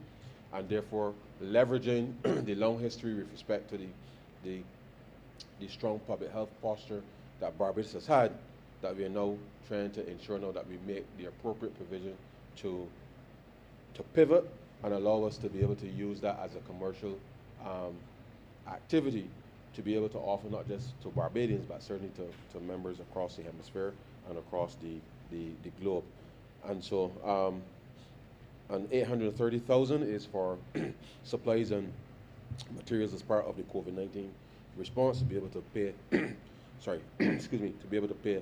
Speaker 4: and therefore leveraging the long history with respect to the strong public health posture that Barbados has had, that we are now trying to ensure now that we make the appropriate provision to pivot and allow us to be able to use that as a commercial activity to be able to offer not just to Barbadians, but certainly to members across the hemisphere and across the globe. And so, and $830,000 is for supplies and materials as part of the COVID-19 response to be able to pay, sorry, excuse me, to be able to pay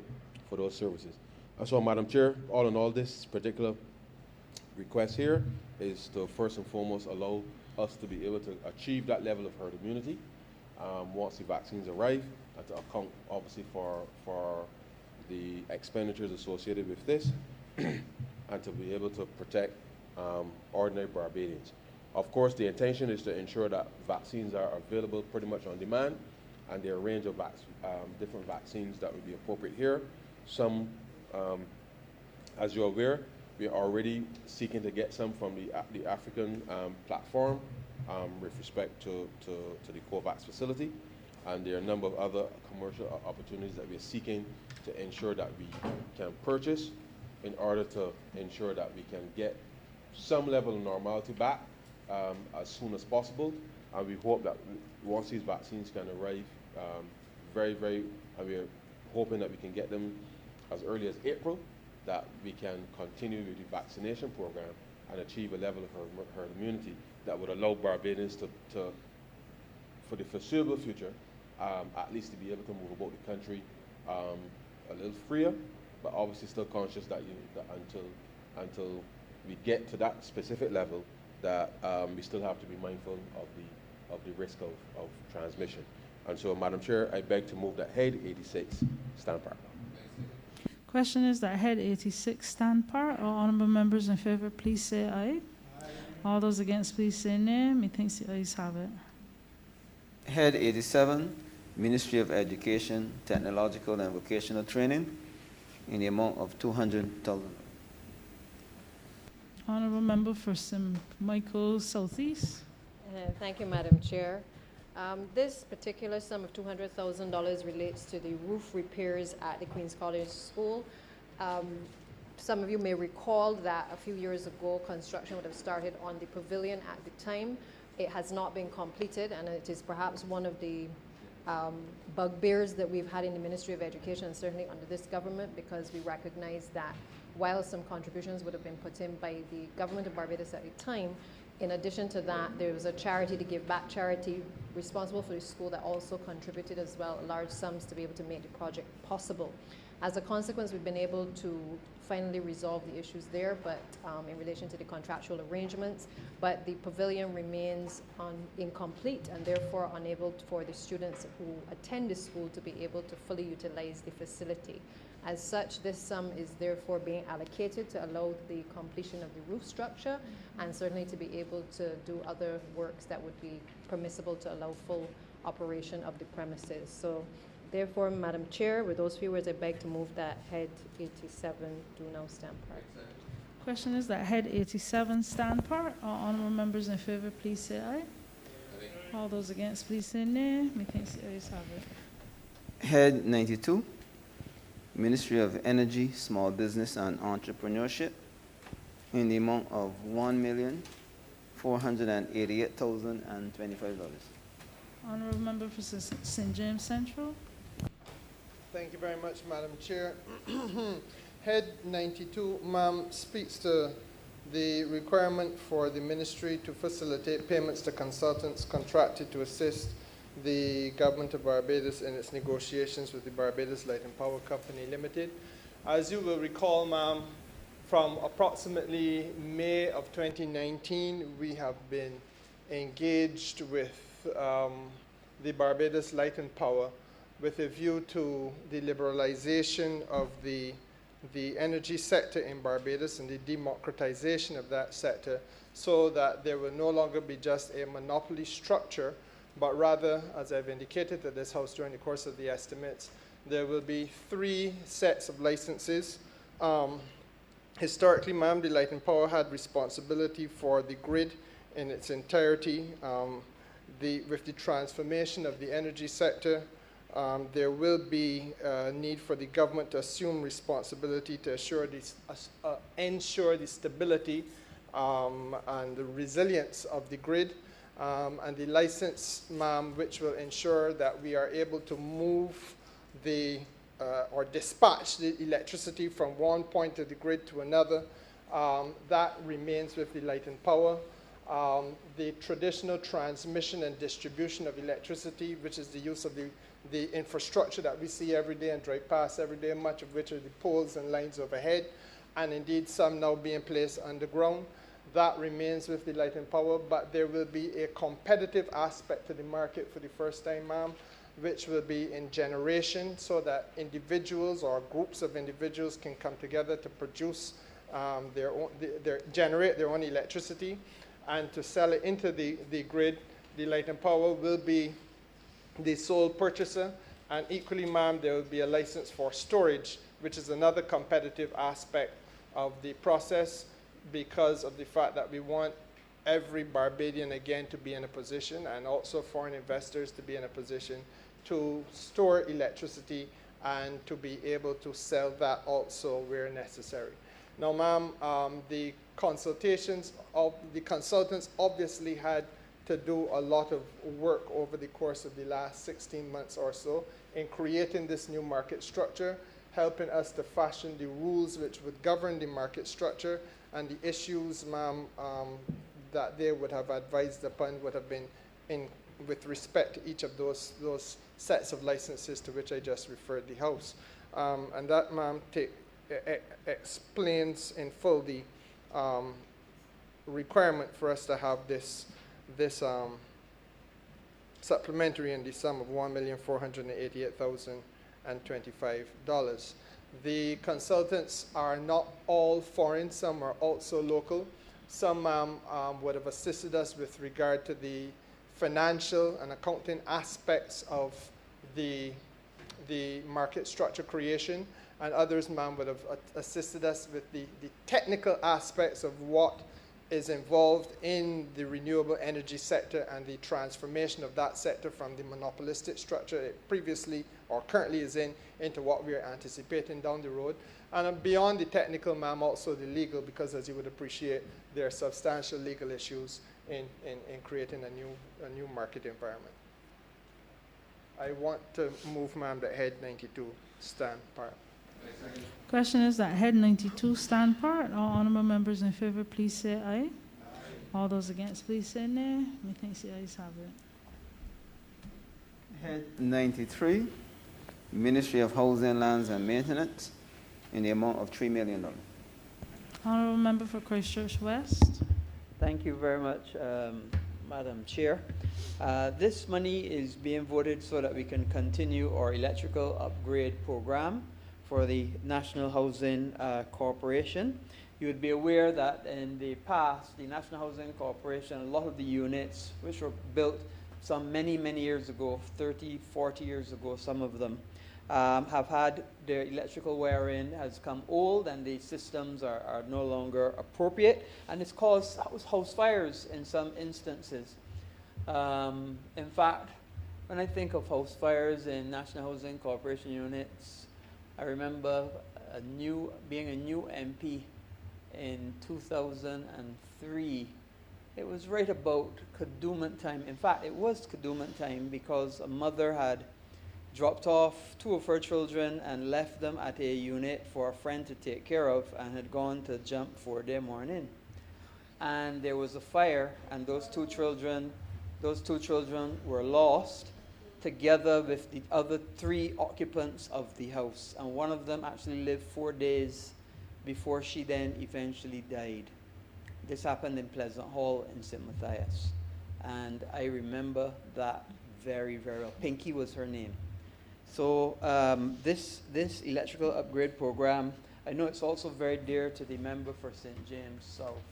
Speaker 4: for those services. And so, Madam Chair, all in all, this particular request here is to first and foremost allow us to be able to achieve that level of herd immunity once the vaccines arrive, and to account obviously for the expenditures associated with this, and to be able to protect ordinary Barbadians. Of course, the intention is to ensure that vaccines are available pretty much on demand, and there are a range of different vaccines that would be appropriate here. Some, as you're aware, we are already seeking to get some from the African platform with respect to the COVAX facility, and there are a number of other commercial opportunities that we are seeking to ensure that we can purchase in order to ensure that we can get some level of normality back as soon as possible. And we hope that once these vaccines can arrive and we are hoping that we can get them as early as April, that we can continue with the vaccination program and achieve a level of herd immunity that would allow Barbadians to for the foreseeable future, at least to be able to move about the country a little freer, but obviously still conscious that, until we get to that specific level, that we still have to be mindful of the risk of transmission. And so, Madam Chair, I beg to move that Head 86 stand part.
Speaker 5: Question is that head 86 stand part. All honourable members in favour, please say aye. All those against, please say nay. Methinks the ayes have it.
Speaker 2: Head 87, Ministry of Education, Technological and Vocational Training, in the amount of $200,000.
Speaker 5: Honourable member for St. Michael Southeast.
Speaker 10: Thank you, Madam Chair. This particular sum of $200,000 relates to the roof repairs at the Queen's College School. Some of you may recall that a few years ago, construction would have started on the pavilion at the time. It has not been completed, and it is perhaps one of the bugbears that we've had in the Ministry of Education, and certainly under this government, because we recognize that while some contributions would have been put in by the government of Barbados at the time, in addition to that, there was a charity to give back charity responsible for the school that also contributed as well large sums to be able to make the project possible. As a consequence, we've been able to finally resolve the issues there, but in relation to the contractual arrangements, but the pavilion remains incomplete and therefore unable for the students who attend the school to be able to fully utilize the facility. As such, this sum is therefore being allocated to allow the completion of the roof structure and certainly to be able to do other works that would be permissible to allow full operation of the premises. So therefore, Madam Chair, with those few words, I beg to move that head 87 do now stand part.
Speaker 5: Question is that head 87 stand part. All honourable members in favour, please say aye. All those against, please say nay. Methinks the ayes have it.
Speaker 2: Head 92, Ministry of Energy, Small Business and Entrepreneurship, in the amount of $1,488,025.
Speaker 5: Honourable member for St. James Central.
Speaker 11: Thank you very much, Madam Chair. Head 92, ma'am, speaks to the requirement for the ministry to facilitate payments to consultants contracted to assist the government of Barbados in its negotiations with the Barbados Light and Power Company Limited. As you will recall, ma'am, from approximately May of 2019, we have been engaged with the Barbados Light and Power with a view to the liberalization of the energy sector in Barbados and the democratization of that sector, so that there will no longer be just a monopoly structure, but rather, as I've indicated to this House during the course of the estimates, there will be 3 sets of licenses. Historically, ma'am, the Light and Power had responsibility for the grid in its entirety. With the transformation of the energy sector, there will be a need for the government to assume responsibility to ensure the stability and the resilience of the grid. And the license, ma'am, which will ensure that we are able to move or dispatch the electricity from one point of the grid to another, that remains with the Light and Power. The traditional transmission and distribution of electricity, which is the use of the infrastructure that we see every day and drive past every day, much of which are the poles and lines overhead, and indeed some now being placed underground. That remains with the Light and Power, but there will be a competitive aspect to the market for the first time, ma'am, which will be in generation, so that individuals or groups of individuals can come together to produce generate their own electricity and to sell it into the grid. The Light and Power will be the sole purchaser, and equally, ma'am, there will be a license for storage, which is another competitive aspect of the process, because of the fact that we want every Barbadian again to be in a position, and also foreign investors to be in a position to store electricity and to be able to sell that also where necessary. Now, ma'am, the consultants obviously had to do a lot of work over the course of the last 16 months or so in creating this new market structure, helping us to fashion the rules which would govern the market structure, and the issues, ma'am, that they would have advised upon would have been with respect to each of those sets of licenses to which I just referred the House. And that, ma'am, explains in full the requirement for us to have this supplementary in the sum of $1,488,025. The consultants are not all foreign, some are also local. Some would have assisted us with regard to the financial and accounting aspects of the market structure creation, and others, ma'am, would have assisted us with the technical aspects of what is involved in the renewable energy sector and the transformation of that sector from the monopolistic structure it previously or currently is in into what we are anticipating down the road. And beyond the technical, ma'am, also the legal, because as you would appreciate, there are substantial legal issues in creating a new market environment. I want to move, ma'am, that head 92 stand part.
Speaker 5: Question is that head 92 stand part. All honourable members in favour, please say aye. All those against, please say nay. Methinks the ayes have it.
Speaker 2: Head 93, Ministry of Housing, Lands and Maintenance, in the amount of $3 million.
Speaker 5: Honourable member for Christchurch West.
Speaker 12: Thank you very much, Madam Chair. This money is being voted so that we can continue our electrical upgrade program for the National Housing Corporation. You would be aware that in the past, the National Housing Corporation, a lot of the units which were built some many years ago, 30, 40 years ago, some of them, have had their electrical wiring has come old and the systems are no longer appropriate, and it's caused house fires in some instances. In fact, when I think of house fires in National Housing Corporation units, I remember being a new MP in 2003. It was right about Kadooment time. In fact, it was Kadooment time because a mother had dropped off 2 of her children and left them at a unit for a friend to take care of and had gone to jump for their morning. And there was a fire, and those two children were lost together with the other 3 occupants of the house. And one of them actually lived 4 days before she then eventually died. This happened in Pleasant Hall in St. Matthias. And I remember that very, very well. Pinky was her name. So this electrical upgrade program, I know it's also very dear to the member for St. James South,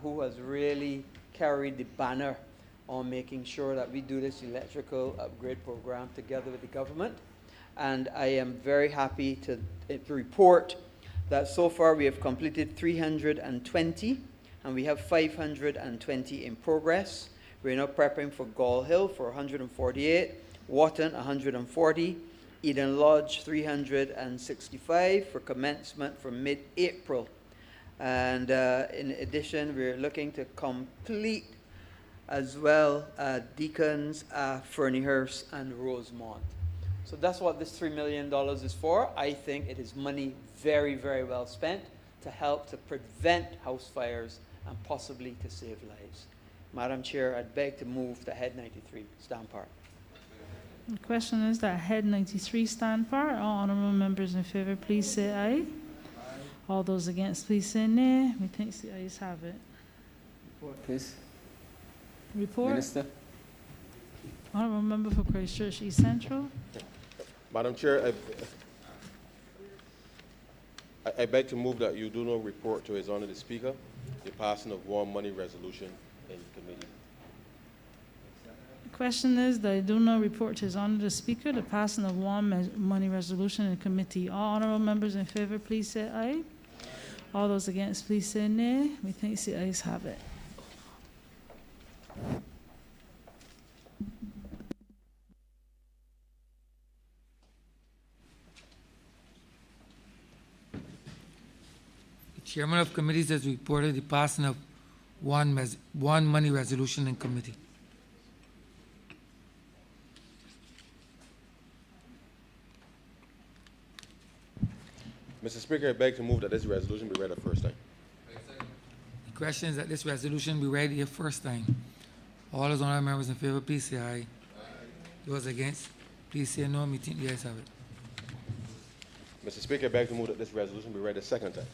Speaker 12: who has really carried the banner on making sure that we do this electrical upgrade program together with the government. And I am very happy to report that so far we have completed 320, and we have 520 in progress. We're now prepping for Gall Hill for 148, Wharton 140, Eden Lodge 365 for commencement from mid-April. And in addition, we're looking to complete as well Deacons, Ferniehurst, and Rosemont. So that's what this $3 million is for. I think it is money very, very well spent to help to prevent house fires and possibly to save lives. Madam Chair, I'd beg to move to head 93, stand part.
Speaker 5: The question is that head 93 stand part. All honourable members in favour, please say aye. All those against, please say nay. Methinks the ayes have it.
Speaker 2: Report, please.
Speaker 5: Report.
Speaker 2: Minister.
Speaker 5: Honourable member for Christchurch East Central.
Speaker 4: Madam Chair, I beg to move that you do not report to His Honour the Speaker the passing of one money resolution in committee.
Speaker 5: The question is that I do not report to His Honour the Speaker the passing of one money resolution in committee. All honourable members in favour, please say aye. All those against, please say nay. Methinks the ayes have it.
Speaker 1: The chairman of committees has reported the passing of one money resolution in committee.
Speaker 4: Mr. Speaker, I beg to move that this resolution be read a first time.
Speaker 1: The question is that this resolution be read here first time. All those honourable members in favour, please say aye. Those against, please say no. Me think the ayes have it.
Speaker 4: Mr. Speaker, I beg to move that this resolution be read a second time.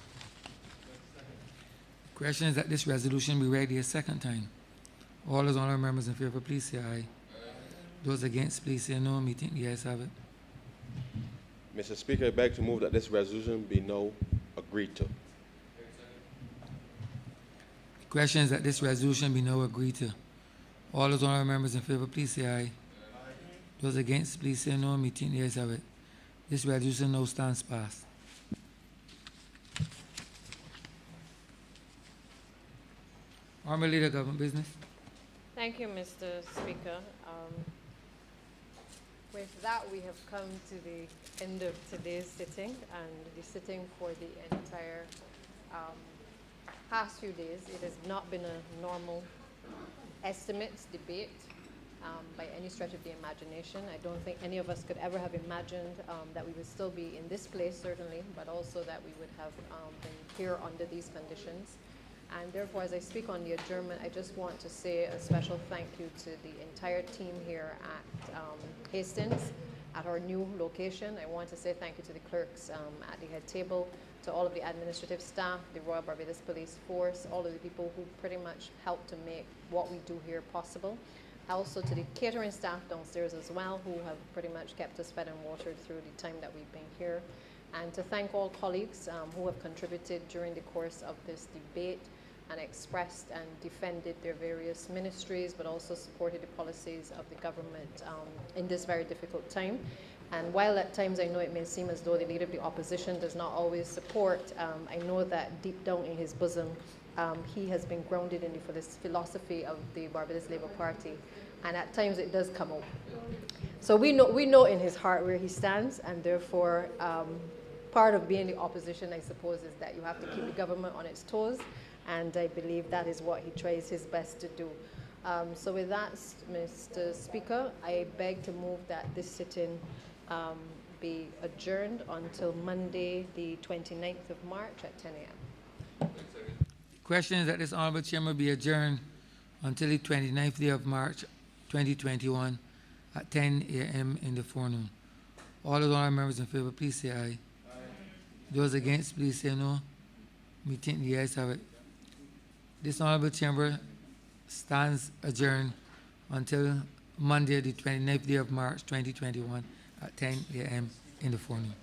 Speaker 1: The question is that this resolution be read here second time. All those honourable members in favour, please say aye. Those against, please say no. Me think the ayes have it.
Speaker 4: Mr. Speaker, I beg to move that this resolution be now agreed to.
Speaker 1: The question is that this resolution be now agreed to. All those honourable members in favour, please say aye. Those against, please say no. Meeting the ayes have it. This resolution now stands passed. Honourable Leader, Government Business.
Speaker 10: Thank you, Mr. Speaker. With that, we have come to the end of today's sitting, and the sitting for the entire past few days. It has not been a normal estimates debate by any stretch of the imagination. I don't think any of us could ever have imagined that we would still be in this place, certainly, but also that we would have been here under these conditions. And therefore, as I speak on the adjournment, I just want to say a special thank you to the entire team here at Hastings, at our new location. I want to say thank you to the clerks at the head table, to all of the administrative staff, the Royal Barbados Police Force, all of the people who pretty much helped to make what we do here possible. Also to the catering staff downstairs as well, who have pretty much kept us fed and watered through the time that we've been here. And to thank all colleagues who have contributed during the course of this debate and expressed and defended their various ministries, but also supported the policies of the government in this very difficult time. And while at times I know it may seem as though the Leader of the Opposition does not always support, I know that deep down in his bosom, he has been grounded in the philosophy of the Barbados Labour Party. And at times it does come out. So we know in his heart where he stands, and therefore part of being the opposition, I suppose, is that you have to keep the government on its toes. And I believe that is what he tries his best to do. So with that, Mr. Speaker, I beg to move that this sitting be adjourned until Monday, the 29th of March at 10 a.m.
Speaker 1: The question is that this Honourable Chamber be adjourned until the 29th day of March 2021 at 10 a.m. in the forenoon. All those honourable members in favour, please say aye. Those against, please say no. Meeting the ayes have it. This Honourable Chamber stands adjourned until Monday, the 29th day of March 2021 at 10 a.m. in the forenoon.